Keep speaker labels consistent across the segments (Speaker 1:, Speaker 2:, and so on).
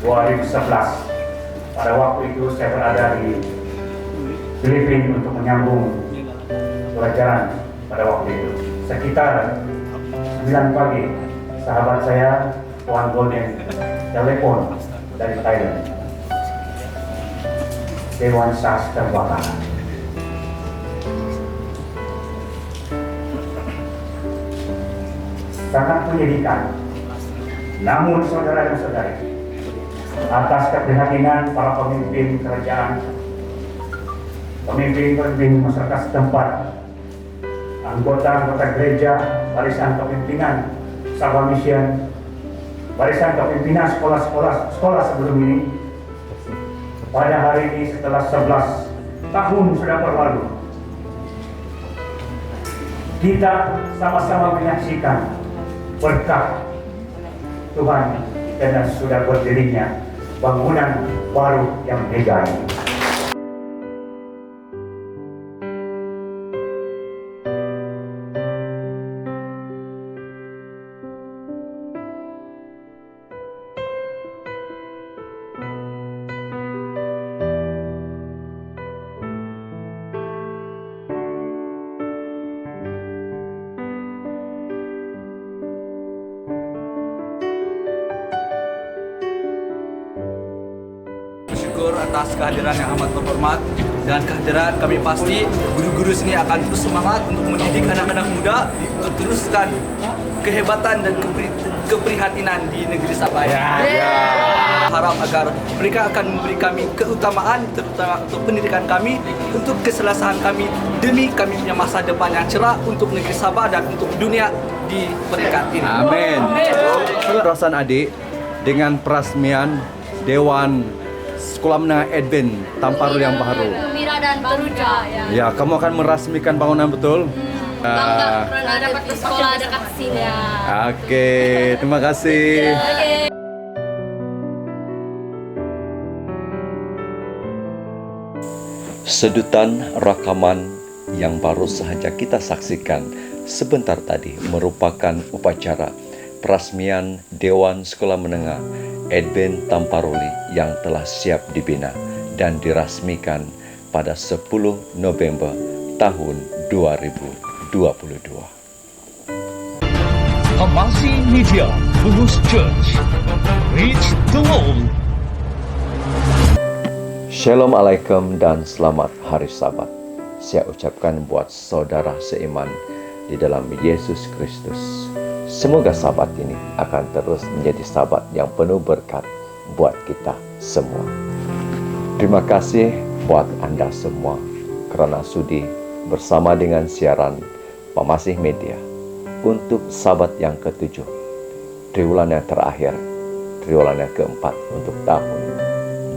Speaker 1: 2011. Pada waktu itu saya berada di Filipina untuk menyambung pelajaran pada waktu itu. Sekitar 9 pagi, sahabat saya, Tuan Golden, telepon dari Thailand. Dewan Sas terbakar. Sangat menyedihkan. Namun saudara dan saudari, atas keprihatinan para pemimpin kerajaan, pemimpin masyarakat setempat, anggota gereja, barisan kepimpinan Sabah Mission, barisan kepimpinan sekolah sebelum ini, pada hari ini setelah 11 tahun sudah berlalu, kita sama-sama menyaksikan berkah Tuhan dan sudah berdirinya bangunan baru yang megah ini.
Speaker 2: Bersyukur atas kehadiran yang amat terhormat dan kehadiran kami pasti guru-guru sini akan terus semangat untuk mendidik anak-anak muda untuk teruskan kehebatan dan keprihatinan di negeri Sabah. Harap agar mereka akan memberi kami keutamaan terutama untuk pendidikan kami, untuk keselesaan kami demi kami punya masa depan yang cerah untuk negeri Sabah dan untuk dunia di peringkat ini.
Speaker 3: Amin. Perasaan adik dengan peresmian Dewan Sekolah Menengah Advent Tamparul yang baru.
Speaker 4: Gembira dan bangga.
Speaker 3: Ya, kamu akan merasmikan bangunan betul?
Speaker 4: Bangga karena dapat ke sekolah dekat sini.
Speaker 3: Oke, terima kasih.
Speaker 5: Sedutan rakaman yang baru saja kita saksikan sebentar tadi merupakan upacara peresmian Dewan Sekolah Menengah Advent Tamparuli yang telah siap dibina dan dirasmikan pada 10 November tahun 2022.
Speaker 6: Amasi Media, Bulus Church, reach the world.
Speaker 5: Shalom alaikum dan selamat hari Sabat. Saya ucapkan buat saudara seiman di dalam Yesus Kristus. Semoga Sabat ini akan terus menjadi Sabat yang penuh berkat buat kita semua. Terima kasih buat Anda semua kerana sudi bersama dengan siaran Pemasih Media untuk Sabat yang ke-7, triwulan yang terakhir, triwulan yang keempat untuk tahun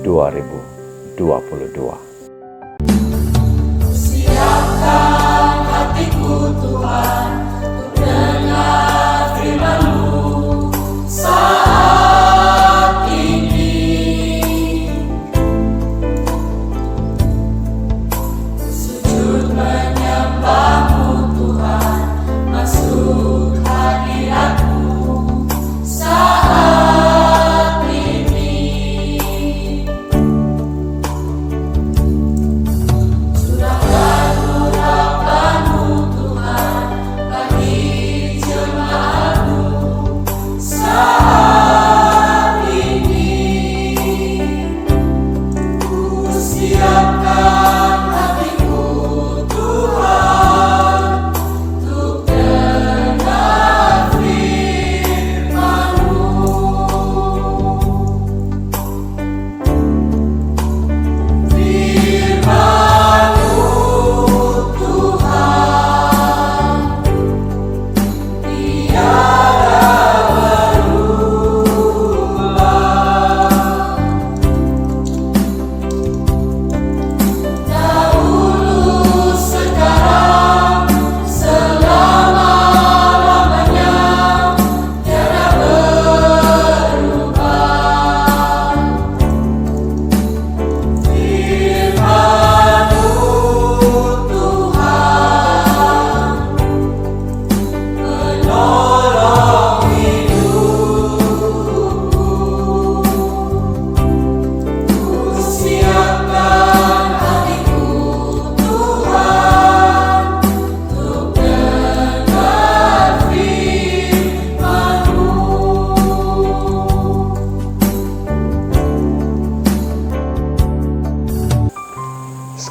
Speaker 5: 2022.
Speaker 7: Siapkan hatiku Tuhan untuk dengar firman-Mu saat ini. Sujud menyembah-Mu Tuhan, masuk hadirat-Mu saat ini.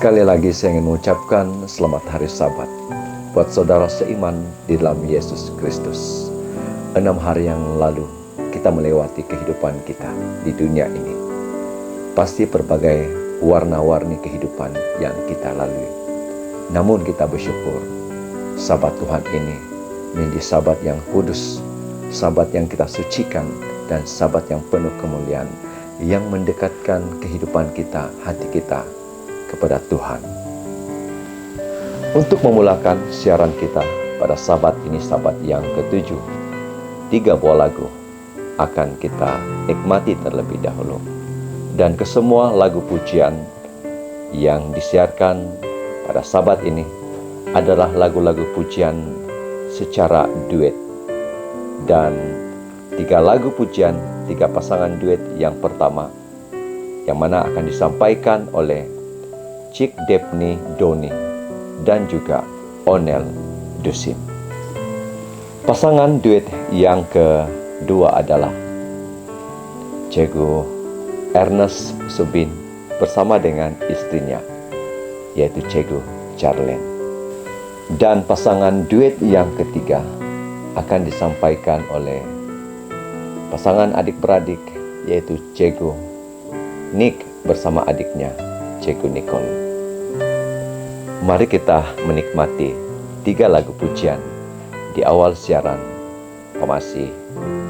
Speaker 5: Sekali lagi saya ingin mengucapkan selamat hari Sabat buat saudara seiman di dalam Yesus Kristus. 6 hari yang lalu kita melewati kehidupan kita di dunia ini. Pasti berbagai warna-warni kehidupan yang kita lalui. Namun kita bersyukur Sabat Tuhan ini menjadi Sabat yang kudus, Sabat yang kita sucikan, dan Sabat yang penuh kemuliaan, yang mendekatkan kehidupan kita, hati kita kepada Tuhan. Untuk memulakan siaran kita pada Sabat ini, Sabat yang ke-7, 3 buah lagu akan kita nikmati terlebih dahulu. Dan kesemua lagu pujian yang disiarkan pada Sabat ini adalah lagu-lagu pujian secara duet. Dan 3 lagu pujian, 3 pasangan duet yang pertama, yang mana akan disampaikan oleh Cik Depni Doni dan juga Onel Dusin. Pasangan duet yang kedua adalah Cikgu Ernest Subin bersama dengan istrinya, yaitu Cikgu Charlene. Dan pasangan duet yang ketiga akan disampaikan oleh pasangan adik-beradik, yaitu Cikgu Nick bersama adiknya, Cikgu Nicole. Mari kita menikmati 3 lagu pujian di awal siaran Pemasih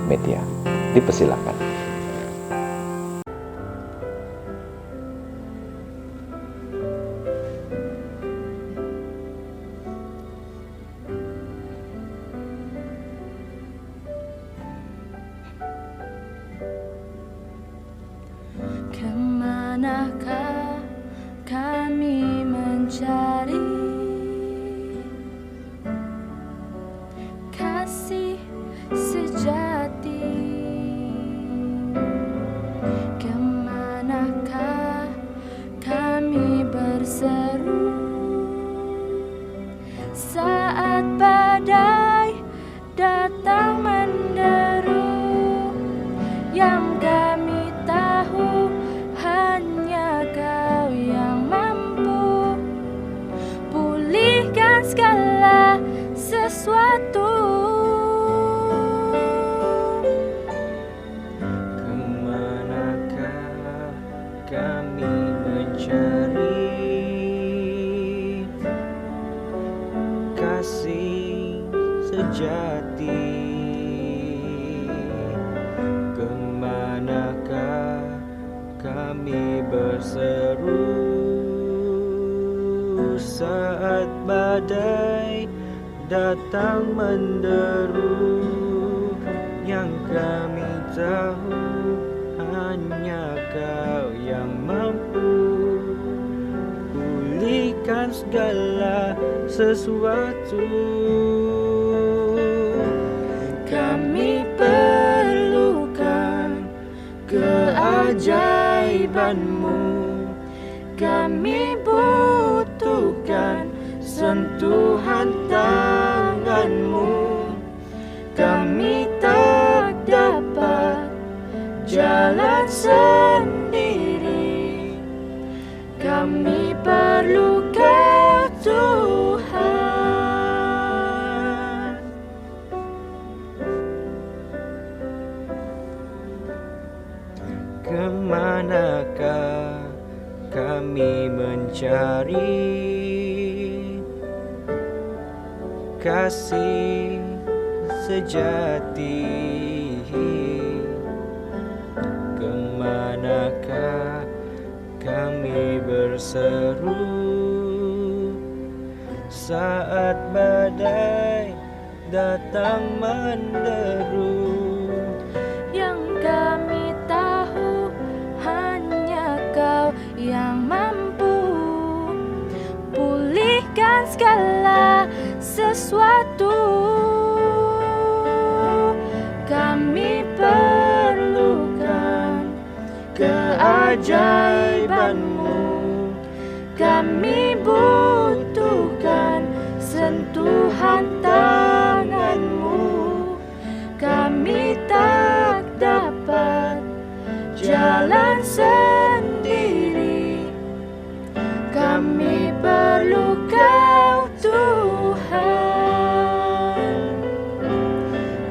Speaker 5: Media. Dipersilakan.
Speaker 8: Kemanakah kami mencari kasih sejati? Kemanakah kami berseru saat badai datang menderu? Yang kami tahu hanya Kau yang mampu pulihkan segala sesuatu.
Speaker 9: Kemanakah kami mencari kasih sejati? Kemanakah kami berseru saat badai datang menderu? Yang kami tahu hanya Kau yang mampu pulihkan segala sesuatu. Kami perlukan keajaiban-Mu, kami butuhkan sentuhan tangan-Mu. Kami tak dapat jalan sendiri, kami perlu Kau, Tuhan. Kemanakah kami mencari kasih sejati? Kemanakah kami berseru saat badai datang menderu?
Speaker 8: Yang kami tahu hanya Kau yang mampu pulihkan segala sesuatu. Kami perlukan keajaiban-Mu, kami butuhkan sentuhan tangan-Mu. Kami tak dapat jalan sendiri, Kami perlu Kau Tuhan,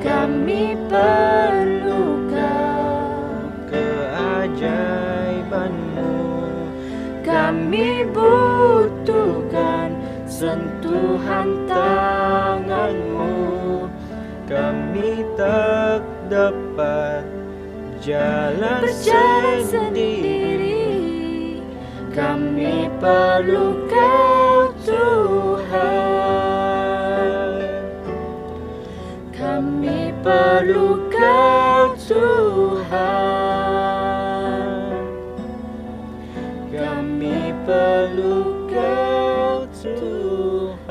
Speaker 8: kami perlu Kau,
Speaker 9: keajaiban-Mu.
Speaker 8: kami butuhkan sentuhan tangan-Mu.
Speaker 9: Kami tak dapat jalan
Speaker 8: Berjalan
Speaker 9: sendiri.
Speaker 8: sendiri, kami perlu Kau Tuhan, kami perlu Kau Tuhan,
Speaker 9: Kami perlu Kau Tuhan.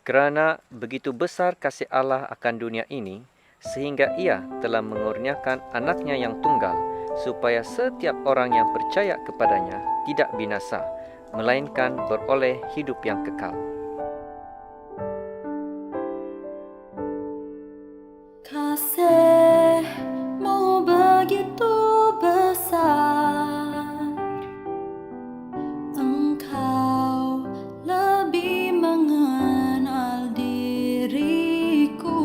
Speaker 9: Kerana begitu besar kasih Allah akan dunia ini, sehingga Ia telah mengurniakan anaknya yang tunggal, supaya setiap orang yang percaya kepadanya tidak binasa, melainkan beroleh hidup yang kekal.
Speaker 7: Kasih-Mu begitu besar, Engkau lebih mengenal diriku.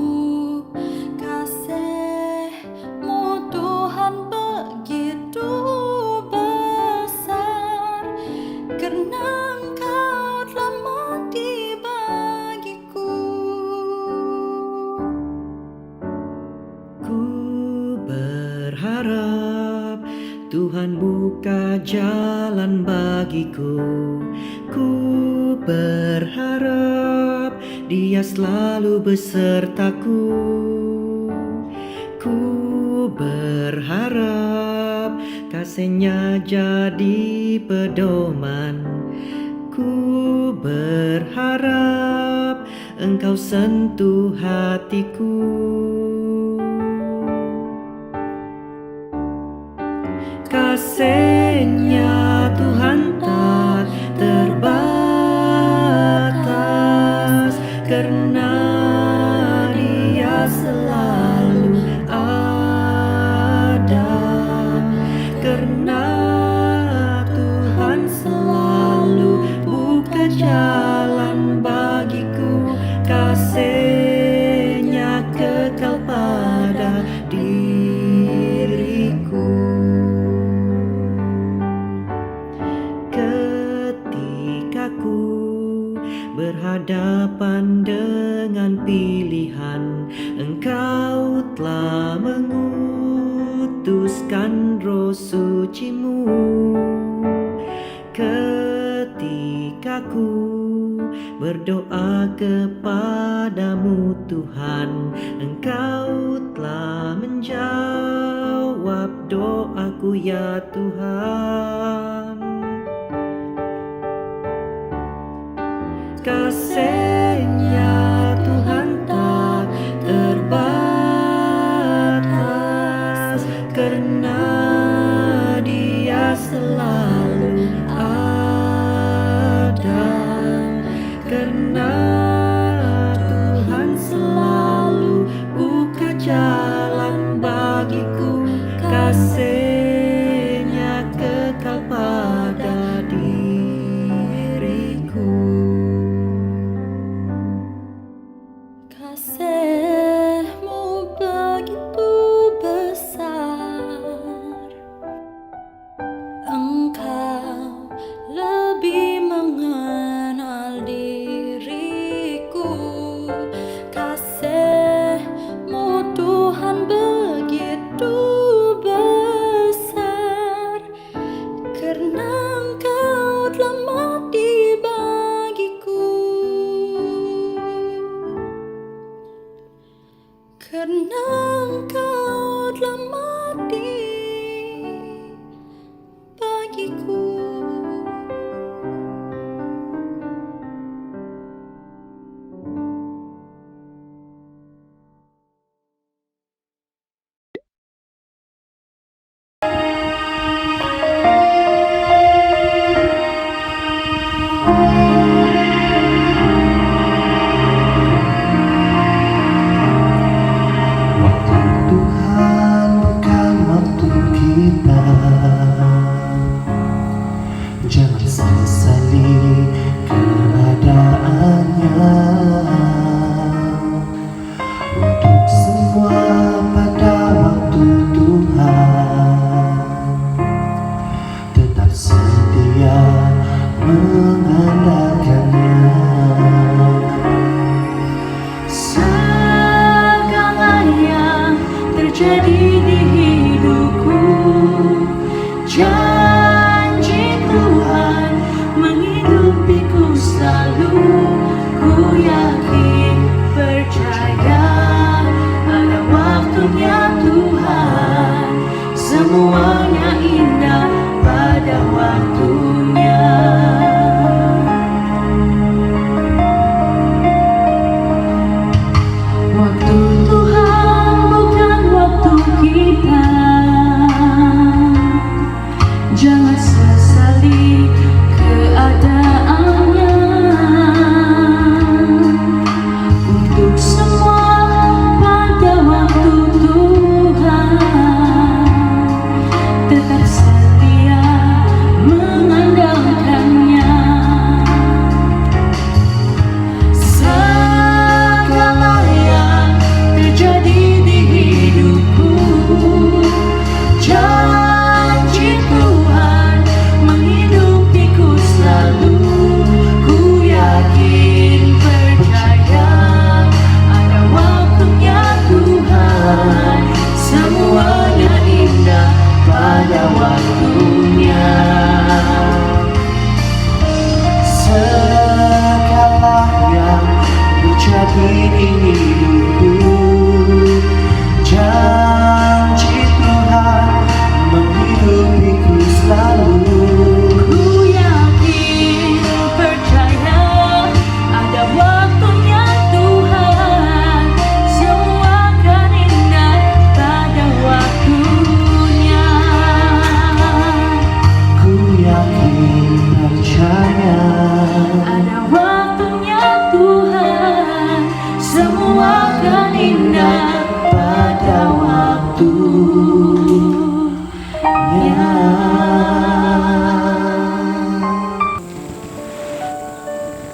Speaker 7: Kasih-Mu Tuhan begitu besar, karena Engkau telah mati bagiku.
Speaker 9: Ku berharap Tuhan buka jalan bagiku. Ku berharap Dia selalu besertaku. Ku berharap kasih-Nya jadi pedoman. Ku berharap Engkau sentuh hatiku. Kasih-Nya Tuhan tak terbatas, karena Dia selalu ada. Karena Tuhan selalu buka jalan bagiku. Kasih-Nya kekal pada diriku. Ketika ku berhadapan dengan pilihan, Engkau telah mengutuskan Roh Suci-Mu. Ketika ku berdoa kepadamu Tuhan, Engkau telah menjawab doaku ya Tuhan. Kasih-Nya Tuhan tak terbatas, karena Dia selalu ada. Karena Tuhan selalu buka jalan bagiku. Kasih-Nya kekal pada diriku.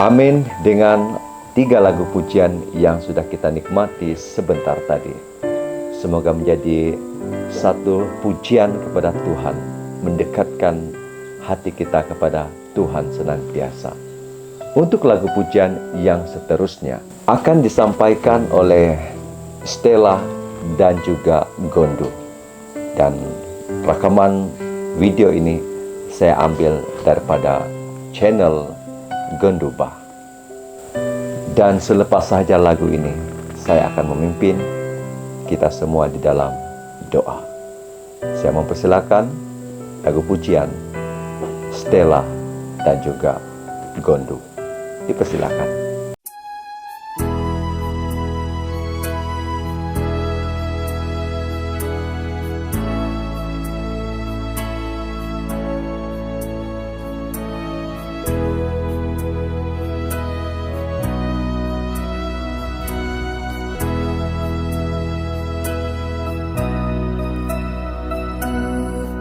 Speaker 5: Amin dengan 3 lagu pujian yang sudah kita nikmati sebentar tadi. Semoga menjadi satu pujian kepada Tuhan, mendekatkan hati kita kepada Tuhan senantiasa. Untuk lagu pujian yang seterusnya akan disampaikan oleh Stella dan juga Gondu. Dan rekaman video ini saya ambil daripada channel Gonduba. Dan selepas saja lagu ini, saya akan memimpin kita semua di dalam doa. Saya mempersilakan lagu pujian Stella dan juga Gondu. Dipersilakan.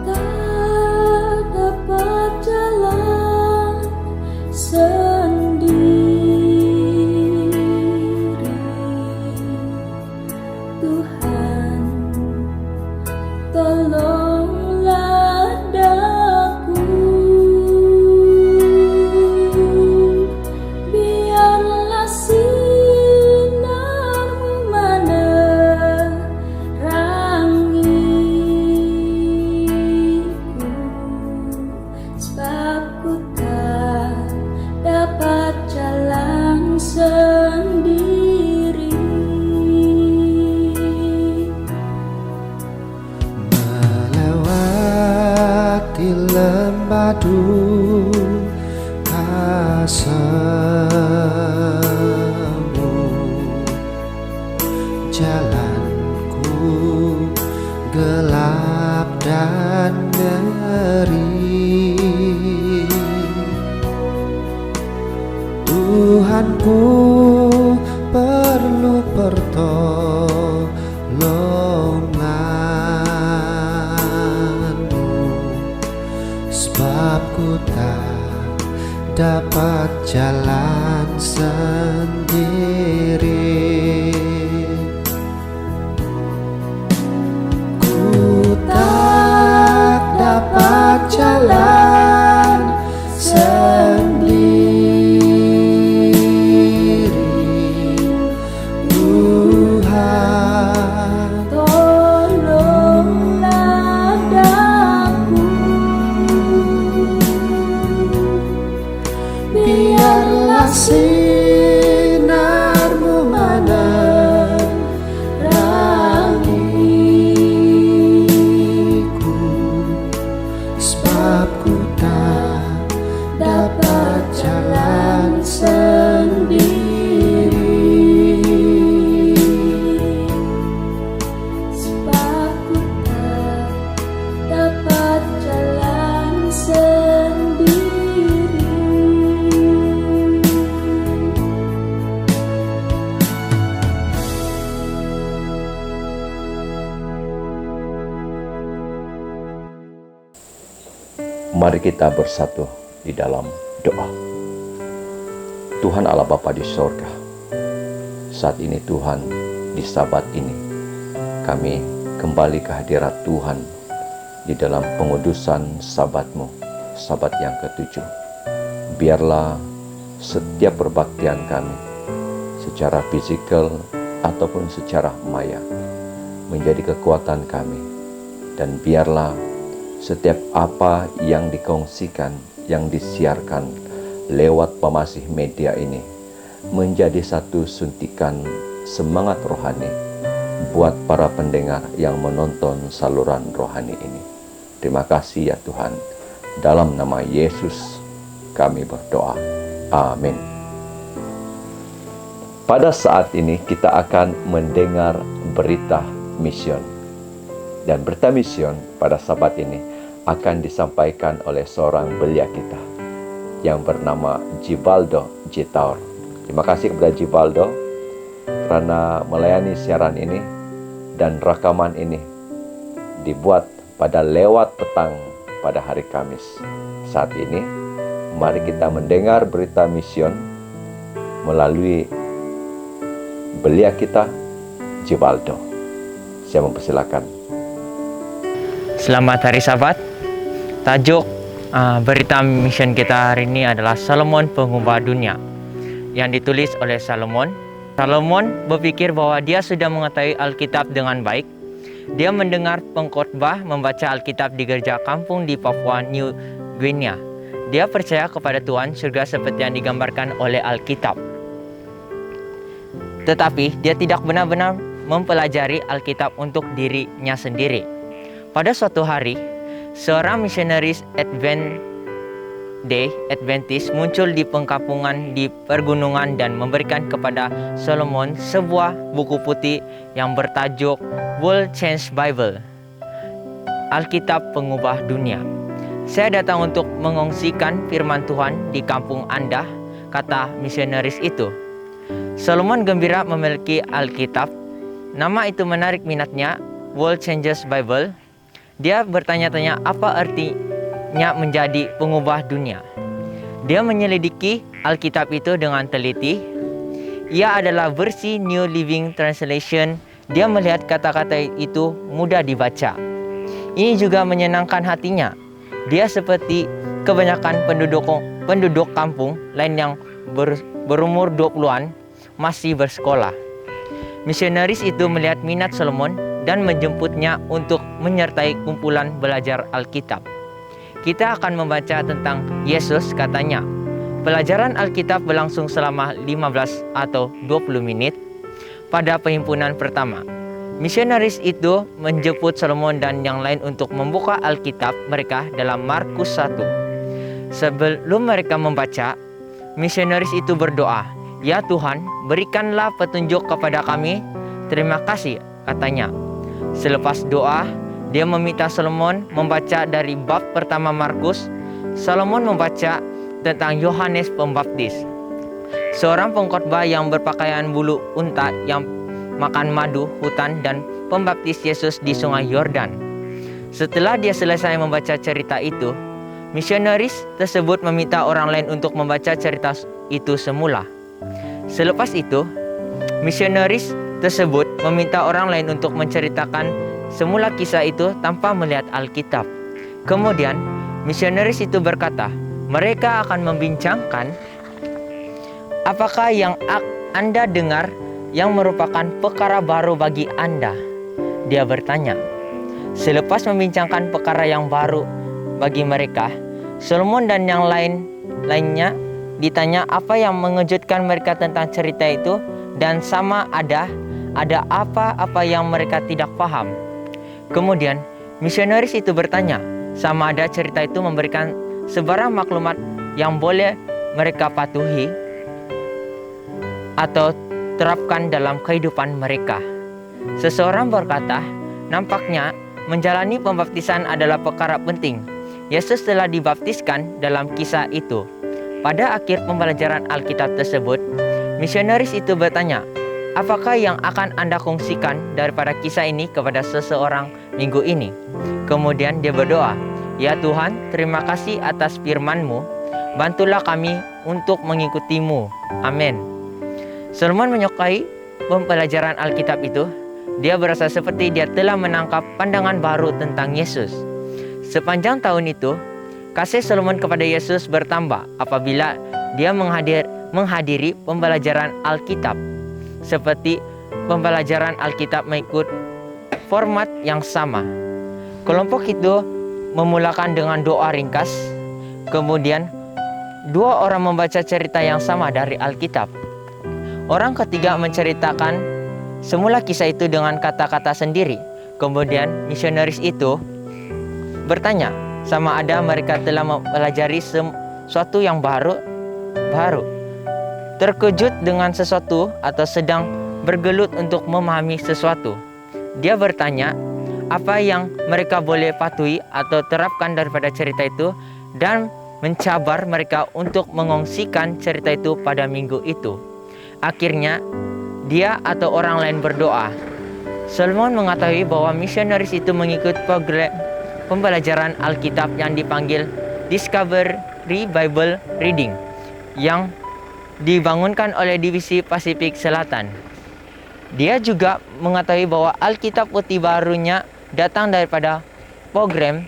Speaker 7: Tak dapat jalan sendiri. Tuhan, tolonglah daku. Biarlah sinar-Mu menerangiku, sebab ku tak dapat jalan sendiri.
Speaker 8: Melewati lembah duka semu, jalanku gelap dan ngeri. Tuhanku perlu pertolongan-Mu, sebab ku tak dapat jalan sendiri. Ku tak dapat jalan sendiri. Tuhan,
Speaker 7: Tolonglah daku.
Speaker 8: biarlah sinar-Mu menerangiku, sebab ku tak dapat jalan sendiri.
Speaker 7: Sebab ku tak dapat jalan sendiri.
Speaker 5: Mari kita bersatu di dalam doa. Tuhan Allah Bapa di sorga, saat ini Tuhan, di Sabat ini, kami kembali ke hadirat Tuhan di dalam pengudusan Sabat-Mu, Sabat yang ke-7. Biarlah setiap perbaktian kami, secara fisikal ataupun secara maya, menjadi kekuatan kami. Dan biarlah setiap apa yang dikongsikan, yang disiarkan lewat pemasih media ini menjadi satu suntikan semangat rohani buat para pendengar yang menonton saluran rohani ini. Terima kasih ya Tuhan. Dalam nama Yesus kami berdoa. Amin. Pada saat ini kita akan mendengar berita mision. Dan berita mision pada Sabat ini akan disampaikan oleh seorang belia kita yang bernama Givaldo Jitaur. Terima kasih kepada Givaldo karena melayani siaran ini, dan rekaman ini dibuat pada lewat petang pada hari Kamis. Saat ini mari kita mendengar berita mision melalui belia kita, Jibaldo. Saya mempersilakan.
Speaker 10: Selamat Hari Sabat. Tajuk berita mission kita hari ini adalah Solomon Pengubah Dunia, yang ditulis oleh Solomon. Solomon berpikir bahwa dia sudah mengetahui Alkitab dengan baik. Dia mendengar pengkhotbah membaca Alkitab di gereja kampung di Papua New Guinea. Dia percaya kepada Tuhan surga seperti yang digambarkan oleh Alkitab. Tetapi dia tidak benar-benar mempelajari Alkitab untuk dirinya sendiri. Pada suatu hari, seorang misionaris Adventist muncul di pengkampungan di pergunungan dan memberikan kepada Solomon sebuah buku putih yang bertajuk World Change Bible, Alkitab Pengubah Dunia. Saya datang untuk mengongsikan firman Tuhan di kampung Anda, kata misionaris itu. Solomon gembira memiliki Alkitab. Nama itu menarik minatnya, World Changes Bible. Dia bertanya-tanya apa artinya menjadi pengubah dunia. Dia menyelidiki Alkitab itu dengan teliti. Ia adalah versi New Living Translation. Dia melihat kata-kata itu mudah dibaca. Ini juga menyenangkan hatinya. Dia seperti kebanyakan penduduk kampung lain yang berumur 20-an masih bersekolah. Misionaris itu melihat minat Solomon dan menjemputnya untuk menyertai kumpulan belajar Alkitab. Kita akan membaca tentang Yesus, katanya. Pelajaran Alkitab berlangsung selama 15 atau 20 menit pada perhimpunan pertama. Misionaris itu menjemput Solomon dan yang lain untuk membuka Alkitab mereka dalam Markus 1. Sebelum mereka membaca, misionaris itu berdoa, "Ya Tuhan, berikanlah petunjuk kepada kami." "Terima kasih," katanya. Selepas doa, dia meminta Solomon membaca dari bab pertama Markus. Solomon membaca tentang Yohanes Pembaptis, seorang pengkhotbah yang berpakaian bulu unta yang makan madu hutan dan pembaptis Yesus di sungai Yordan. Setelah dia selesai membaca cerita itu, misionaris tersebut meminta orang lain untuk membaca cerita itu semula. Selepas itu, misionaris tersebut meminta orang lain untuk menceritakan semula kisah itu tanpa melihat Alkitab. Kemudian, misionaris itu berkata, mereka akan membincangkan apakah yang Anda dengar yang merupakan perkara baru bagi Anda. Dia bertanya. Selepas membincangkan perkara yang baru bagi mereka, Solomon dan yang lainnya ditanya apa yang mengejutkan mereka tentang cerita itu dan sama ada apa-apa yang mereka tidak paham. Kemudian misionaris itu bertanya sama ada cerita itu memberikan sebarang maklumat yang boleh mereka patuhi atau terapkan dalam kehidupan mereka. Seseorang berkata, nampaknya menjalani pembaptisan adalah perkara penting. Yesus telah dibaptiskan dalam kisah itu. Pada akhir pembelajaran Alkitab tersebut, misionaris itu bertanya, apakah yang akan Anda kongsikan daripada kisah ini kepada seseorang minggu ini? Kemudian dia berdoa, ya Tuhan, terima kasih atas firman-Mu. Bantulah kami untuk mengikutimu. Amin. Solomon menyukai pembelajaran Alkitab itu. Dia berasa seperti dia telah menangkap pandangan baru tentang Yesus. Sepanjang tahun itu, kasih Solomon kepada Yesus bertambah apabila dia menghadiri pembelajaran Alkitab. Seperti pembelajaran Alkitab mengikut format yang sama. Kelompok itu memulakan dengan doa ringkas. Kemudian, dua orang membaca cerita yang sama dari Alkitab. Orang ketiga menceritakan semula kisah itu dengan kata-kata sendiri. Kemudian misionaris itu bertanya sama ada mereka telah mempelajari sesuatu yang baru. Terkejut dengan sesuatu atau sedang bergelut untuk memahami sesuatu. Dia bertanya apa yang mereka boleh patuhi atau terapkan daripada cerita itu dan mencabar mereka untuk mengongsikan cerita itu pada minggu itu. Akhirnya, dia atau orang lain berdoa. Solomon mengetahui bahwa misionaris itu mengikut program pembelajaran Alkitab yang dipanggil Discovery Bible Reading, yang dibangunkan oleh Divisi Pasifik Selatan. Dia juga mengetahui bahwa Alkitab Putih barunya datang daripada program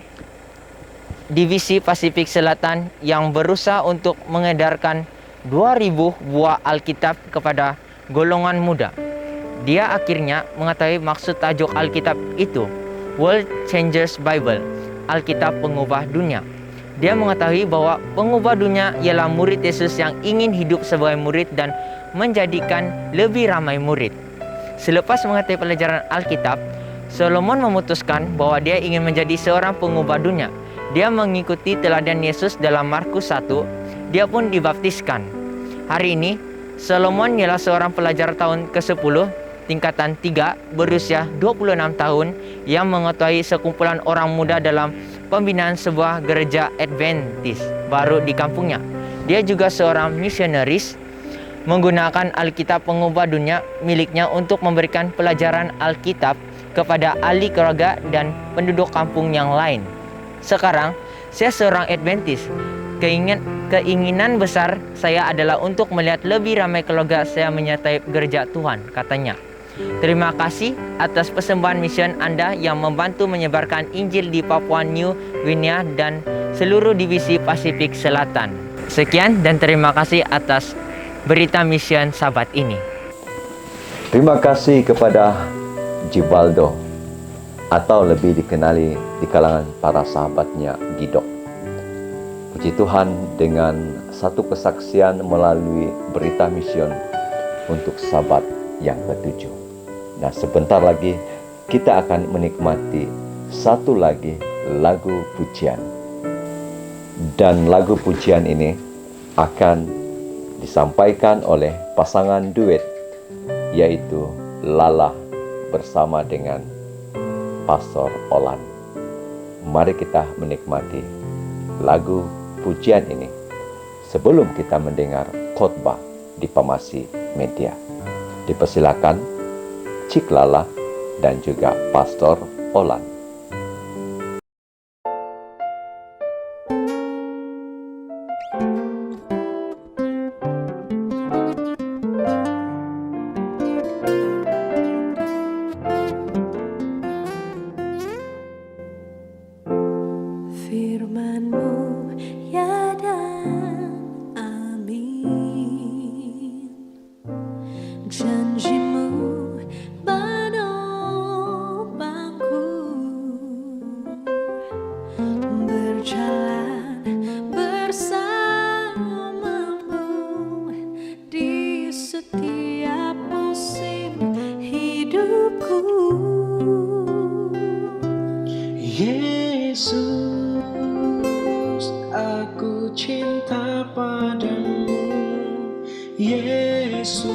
Speaker 10: Divisi Pasifik Selatan yang berusaha untuk mengedarkan 2000 buah Alkitab kepada golongan muda. Dia akhirnya mengetahui maksud tajuk Alkitab itu, World Changers Bible, Alkitab Pengubah Dunia. Dia mengetahui bahwa pengubah dunia ialah murid Yesus yang ingin hidup sebagai murid dan menjadikan lebih ramai murid. Selepas mengetahui pelajaran Alkitab, Solomon memutuskan bahwa dia ingin menjadi seorang pengubah dunia. Dia mengikuti teladan Yesus dalam Markus 1. Dia pun dibaptiskan. Hari ini, Solomon ialah seorang pelajar tahun ke-10 tingkatan 3 berusia 26 tahun yang mengetahui sekumpulan orang muda dalam pembinaan sebuah gereja Adventist baru di kampungnya. Dia juga seorang misionaris menggunakan Alkitab Pengubah Dunia miliknya untuk memberikan pelajaran Alkitab kepada ahli keluarga dan penduduk kampung yang lain. Sekarang, saya seorang Adventist. Keinginan besar saya adalah untuk melihat lebih ramai keluarga saya menyertai gereja Tuhan, katanya. Terima kasih atas persembahan mission Anda yang membantu menyebarkan Injil di Papua New Guinea dan seluruh divisi Pasifik Selatan. Sekian dan terima kasih atas berita mission Sabat ini.
Speaker 5: Terima kasih kepada Gibaldo, atau lebih dikenali di kalangan para sahabatnya Gidok. Puji Tuhan, dengan satu kesaksian melalui berita mission untuk Sabat yang ke-7. Nah, sebentar lagi kita akan menikmati satu lagi lagu pujian. Dan lagu pujian ini akan disampaikan oleh pasangan duet, yaitu Lala bersama dengan Pastor Olan. Mari kita menikmati lagu pujian ini sebelum kita mendengar khotbah di Pamasi Media. Dipersilakan Cik Lala dan juga Pastor Olan.
Speaker 7: Firman-Mu ya dan amin, janji-Mu menopangku, berjalan bersama-Mu di setiap musim hidupku.
Speaker 8: Yesus, aku cinta padamu. Yesus,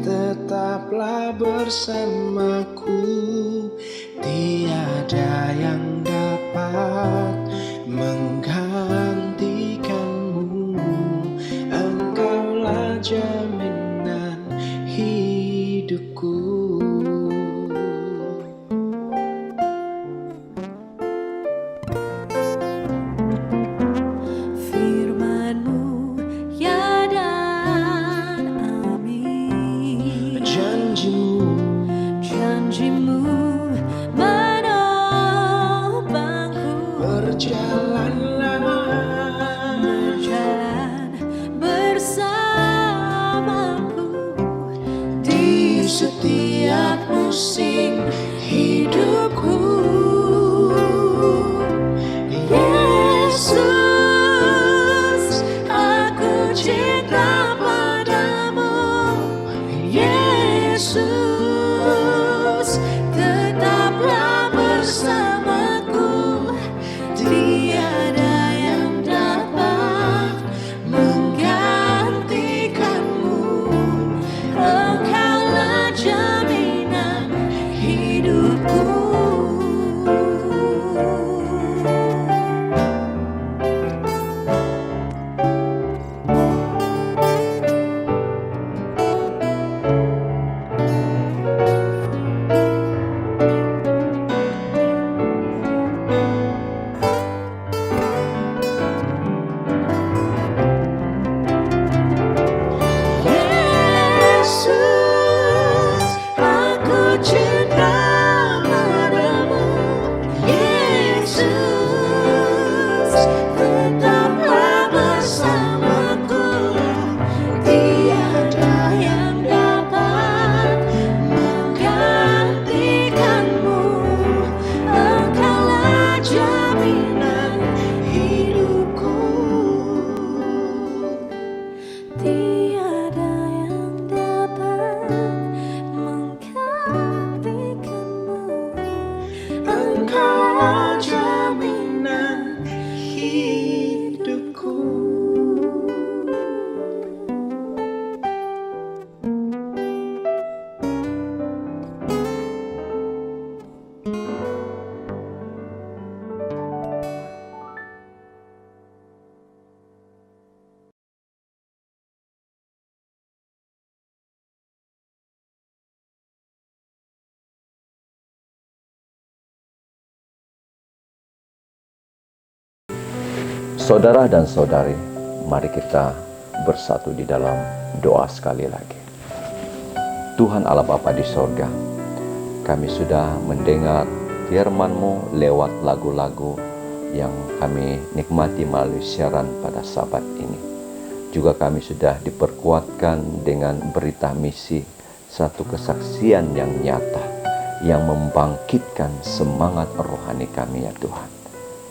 Speaker 8: tetaplah bersamaku. Tiada yang dapat menggantikanmu. Engkaulah jaminan hidupku.
Speaker 7: Firman-Mu ya dan amin, janji-Mu menopangku,
Speaker 8: berjalan
Speaker 7: bersamaku di setiap musim hidupku. Yesus, aku cinta padamu. Yesus, tetaplah bersamaku. Tiada yang dapat menggantikanmu. Engkaulah jaminan hidupku.
Speaker 5: Saudara dan saudari, mari kita bersatu di dalam doa sekali lagi. Tuhan Allah Bapa di sorga, kami sudah mendengar firman-Mu lewat lagu-lagu yang kami nikmati melalui siaran pada Sabat ini. Juga kami sudah diperkuatkan dengan berita misi, satu kesaksian yang nyata, yang membangkitkan semangat rohani kami ya Tuhan.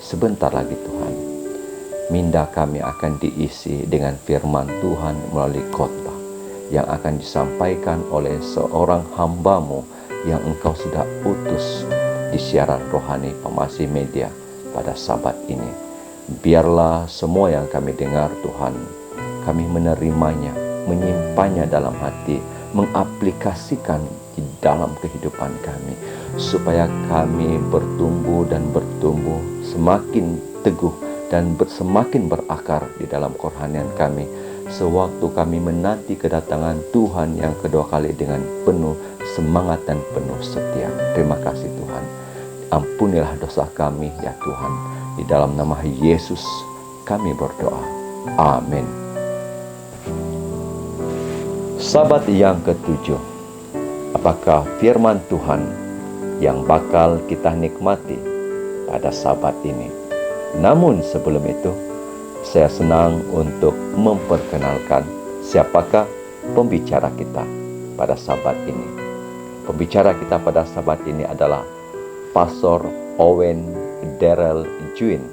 Speaker 5: Sebentar lagi Tuhan, minda kami akan diisi dengan firman Tuhan melalui khotbah yang akan disampaikan oleh seorang hamba-Mu yang Engkau sudah utus di siaran rohani Pamasi Media pada Sabat ini. Biarlah semua yang kami dengar Tuhan, kami menerimanya, menyimpannya dalam hati, mengaplikasikan di dalam kehidupan kami, supaya kami bertumbuh dan bertumbuh semakin teguh dan semakin berakar di dalam kerohanian kami, sewaktu kami menanti kedatangan Tuhan yang kedua kali dengan penuh semangat dan penuh setia. Terima kasih Tuhan. Ampunilah dosa kami ya Tuhan. Di dalam nama Yesus kami berdoa. Amin. Sabat yang ketujuh. Apakah firman Tuhan yang bakal kita nikmati pada Sabat ini? Namun sebelum itu, saya senang untuk memperkenalkan siapakah pembicara kita pada Sabat ini. Pembicara kita pada Sabat ini adalah Pastor Owen Darrell Juin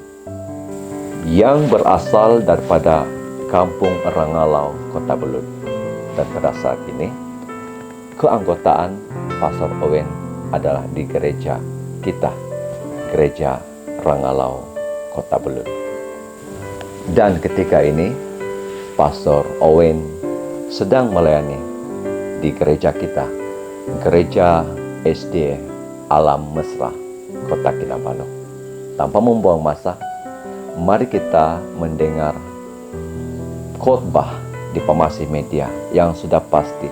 Speaker 5: yang berasal daripada Kampung Rangalau, Kota Belud. Dan pada saat ini, keanggotaan Pastor Owen adalah di gereja kita, Gereja Rangalau, Kota Belud. Dan ketika ini, Pastor Owen sedang melayani di gereja kita, Gereja SD Alam Mesra, Kota Kinabalu. Tanpa membuang masa, mari kita mendengar khotbah di Pamasi Media yang sudah pasti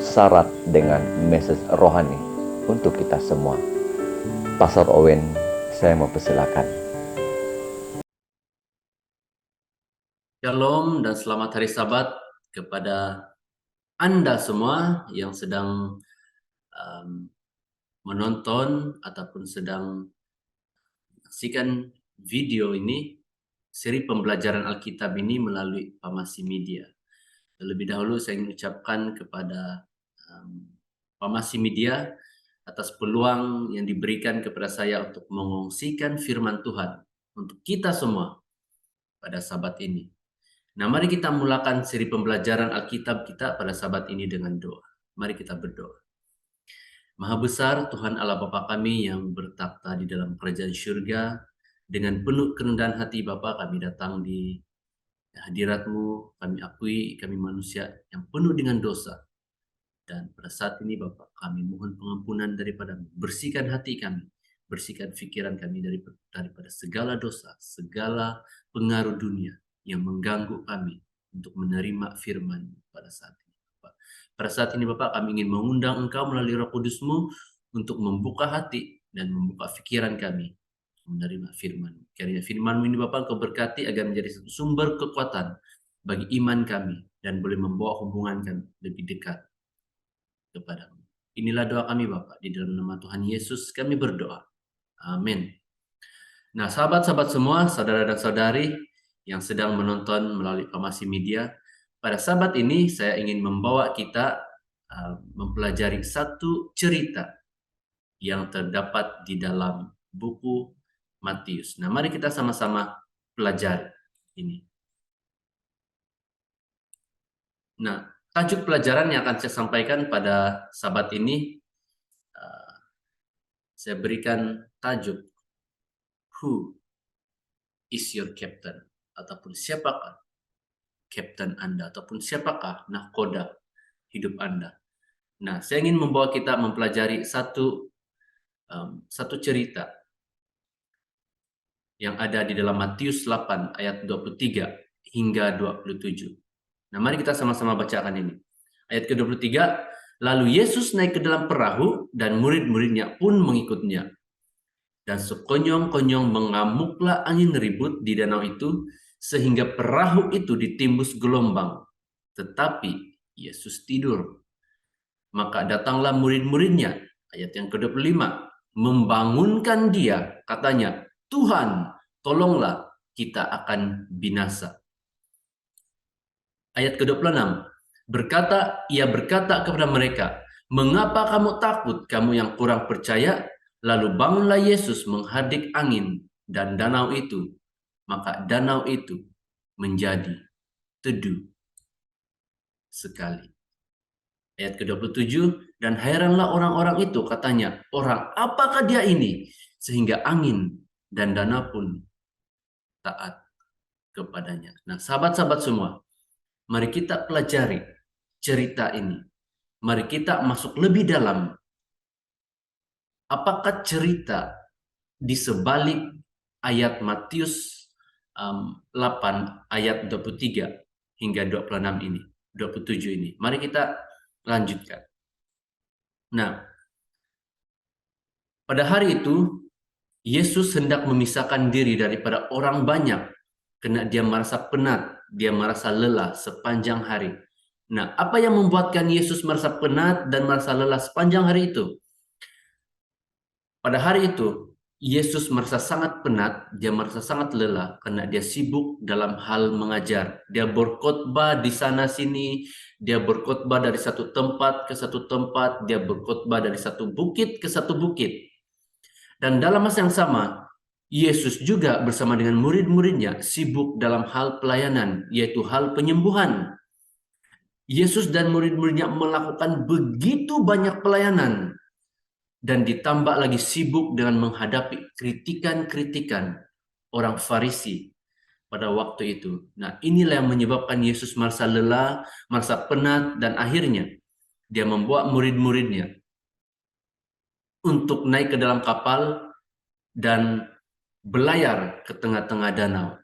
Speaker 5: syarat dengan message rohani untuk kita semua. Pastor Owen, saya mempersilakan.
Speaker 11: Shalom dan selamat hari Sabat kepada Anda semua yang sedang menonton ataupun sedang menyaksikan video ini, seri pembelajaran Alkitab ini melalui Pamasi Media. Terlebih dahulu saya ingin ucapkan kepada Pamasi Media atas peluang yang diberikan kepada saya untuk mengongsikan firman Tuhan untuk kita semua pada Sabat ini. Nah, mari kita mulakan seri pembelajaran Alkitab kita pada Sabat ini dengan doa. Mari kita berdoa. Maha besar Tuhan Allah Bapa kami yang bertakhta di dalam kerajaan syurga, dengan penuh kerendahan hati Bapa kami datang di hadirat-Mu. Kami akui kami manusia yang penuh dengan dosa. Dan pada saat ini Bapa, kami mohon pengampunan daripada-Mu. Bersihkan hati kami, bersihkan pikiran kami daripada segala dosa, segala pengaruh dunia yang mengganggu kami untuk menerima firman pada saat ini. Pada saat ini Bapak, kami ingin mengundang Engkau melalui Roh Kudus-Mu untuk membuka hati dan membuka pikiran kami menerima firman. Kiranya firman-Mu ini Bapak Engkau berkati agar menjadi satu sumber kekuatan bagi iman kami dan boleh membawa hubungan kami lebih dekat kepada-Mu. Inilah doa kami Bapak, di dalam nama Tuhan Yesus kami berdoa. Amin. Nah, sahabat-sahabat semua, saudara dan saudari yang sedang menonton melalui Pamasi Media, pada Sabat ini saya ingin membawa kita mempelajari satu cerita yang terdapat di dalam buku Matius. Nah, mari kita sama-sama pelajari ini. Nah, tajuk pelajaran yang akan saya sampaikan pada Sabat ini, saya berikan tajuk Who is your captain? Ataupun siapakah kapten Anda, ataupun siapakah nahkoda hidup Anda. Nah, saya ingin membawa kita mempelajari satu cerita yang ada di dalam Matius 8 ayat 23 hingga 27. Nah, mari kita sama-sama bacakan ini. Ayat ke-23, lalu Yesus naik ke dalam perahu dan murid-muridnya pun mengikutnya. Dan sekonyong-konyong mengamuklah angin ribut di danau itu, sehingga perahu itu ditimbus gelombang. Tetapi Yesus tidur. Maka datanglah murid-muridnya, ayat yang ke-25, membangunkan dia, katanya, Tuhan, tolonglah, kita akan binasa. Ayat ke-26, ia berkata kepada mereka, mengapa kamu takut, kamu yang kurang percaya? Lalu bangunlah Yesus menghardik angin dan danau itu. Maka danau itu menjadi teduh sekali. Ayat ke-27, dan heranlah orang-orang itu, katanya, orang apakah dia ini? Sehingga angin dan danau pun taat kepadanya. Nah, sahabat-sahabat semua, mari kita pelajari cerita ini. Mari kita masuk lebih dalam. Apakah cerita di sebalik ayat Matius 8 ayat 23 hingga 26 ini, 27 ini. Mari kita lanjutkan. Nah, pada hari itu Yesus hendak memisahkan diri daripada orang banyak karena dia merasa penat, dia merasa lelah sepanjang hari. Nah, apa yang membuatkan Yesus merasa penat dan merasa lelah sepanjang hari itu? Pada hari itu, Yesus merasa sangat penat, dia merasa sangat lelah karena dia sibuk dalam hal mengajar. Dia berkhotbah di sana sini, dia berkhotbah dari satu tempat ke satu tempat, dia berkhotbah dari satu bukit ke satu bukit. Dan dalam masa yang sama, Yesus juga bersama dengan murid-muridnya sibuk dalam hal pelayanan, yaitu hal penyembuhan. Yesus dan murid-muridnya melakukan begitu banyak pelayanan, dan ditambah lagi sibuk dengan menghadapi kritikan-kritikan orang Farisi pada waktu itu. Nah, inilah yang menyebabkan Yesus merasa lelah, merasa penat, dan akhirnya dia membawa murid-muridnya untuk naik ke dalam kapal dan berlayar ke tengah-tengah danau.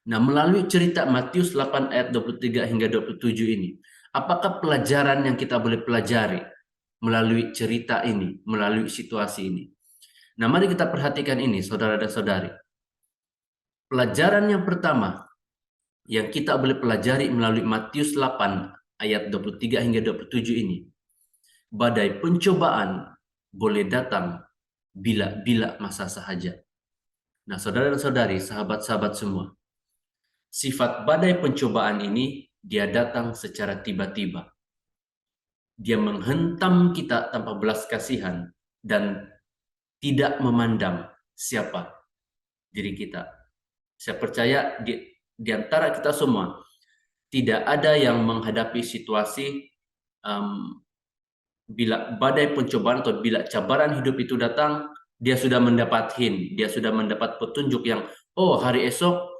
Speaker 11: Nah, melalui cerita Matius 8 ayat 23 hingga 27 ini, apakah pelajaran yang kita boleh pelajari melalui cerita ini, melalui situasi ini? Nah, mari kita perhatikan ini, saudara dan saudari. Pelajaran yang pertama yang kita boleh pelajari melalui Matius 8 ayat 23 hingga 27 ini, badai pencobaan boleh datang bila-bila masa sahaja. Nah, saudara dan saudari, sahabat-sahabat semua, sifat badai pencobaan ini dia datang secara tiba-tiba. Dia menghentam kita tanpa belas kasihan dan tidak memandang siapa diri kita. Saya percaya di antara kita semua tidak ada yang menghadapi situasi bila badai pencobaan atau bila cabaran hidup itu datang, dia sudah mendapat hint, dia sudah mendapat petunjuk yang, oh, hari esok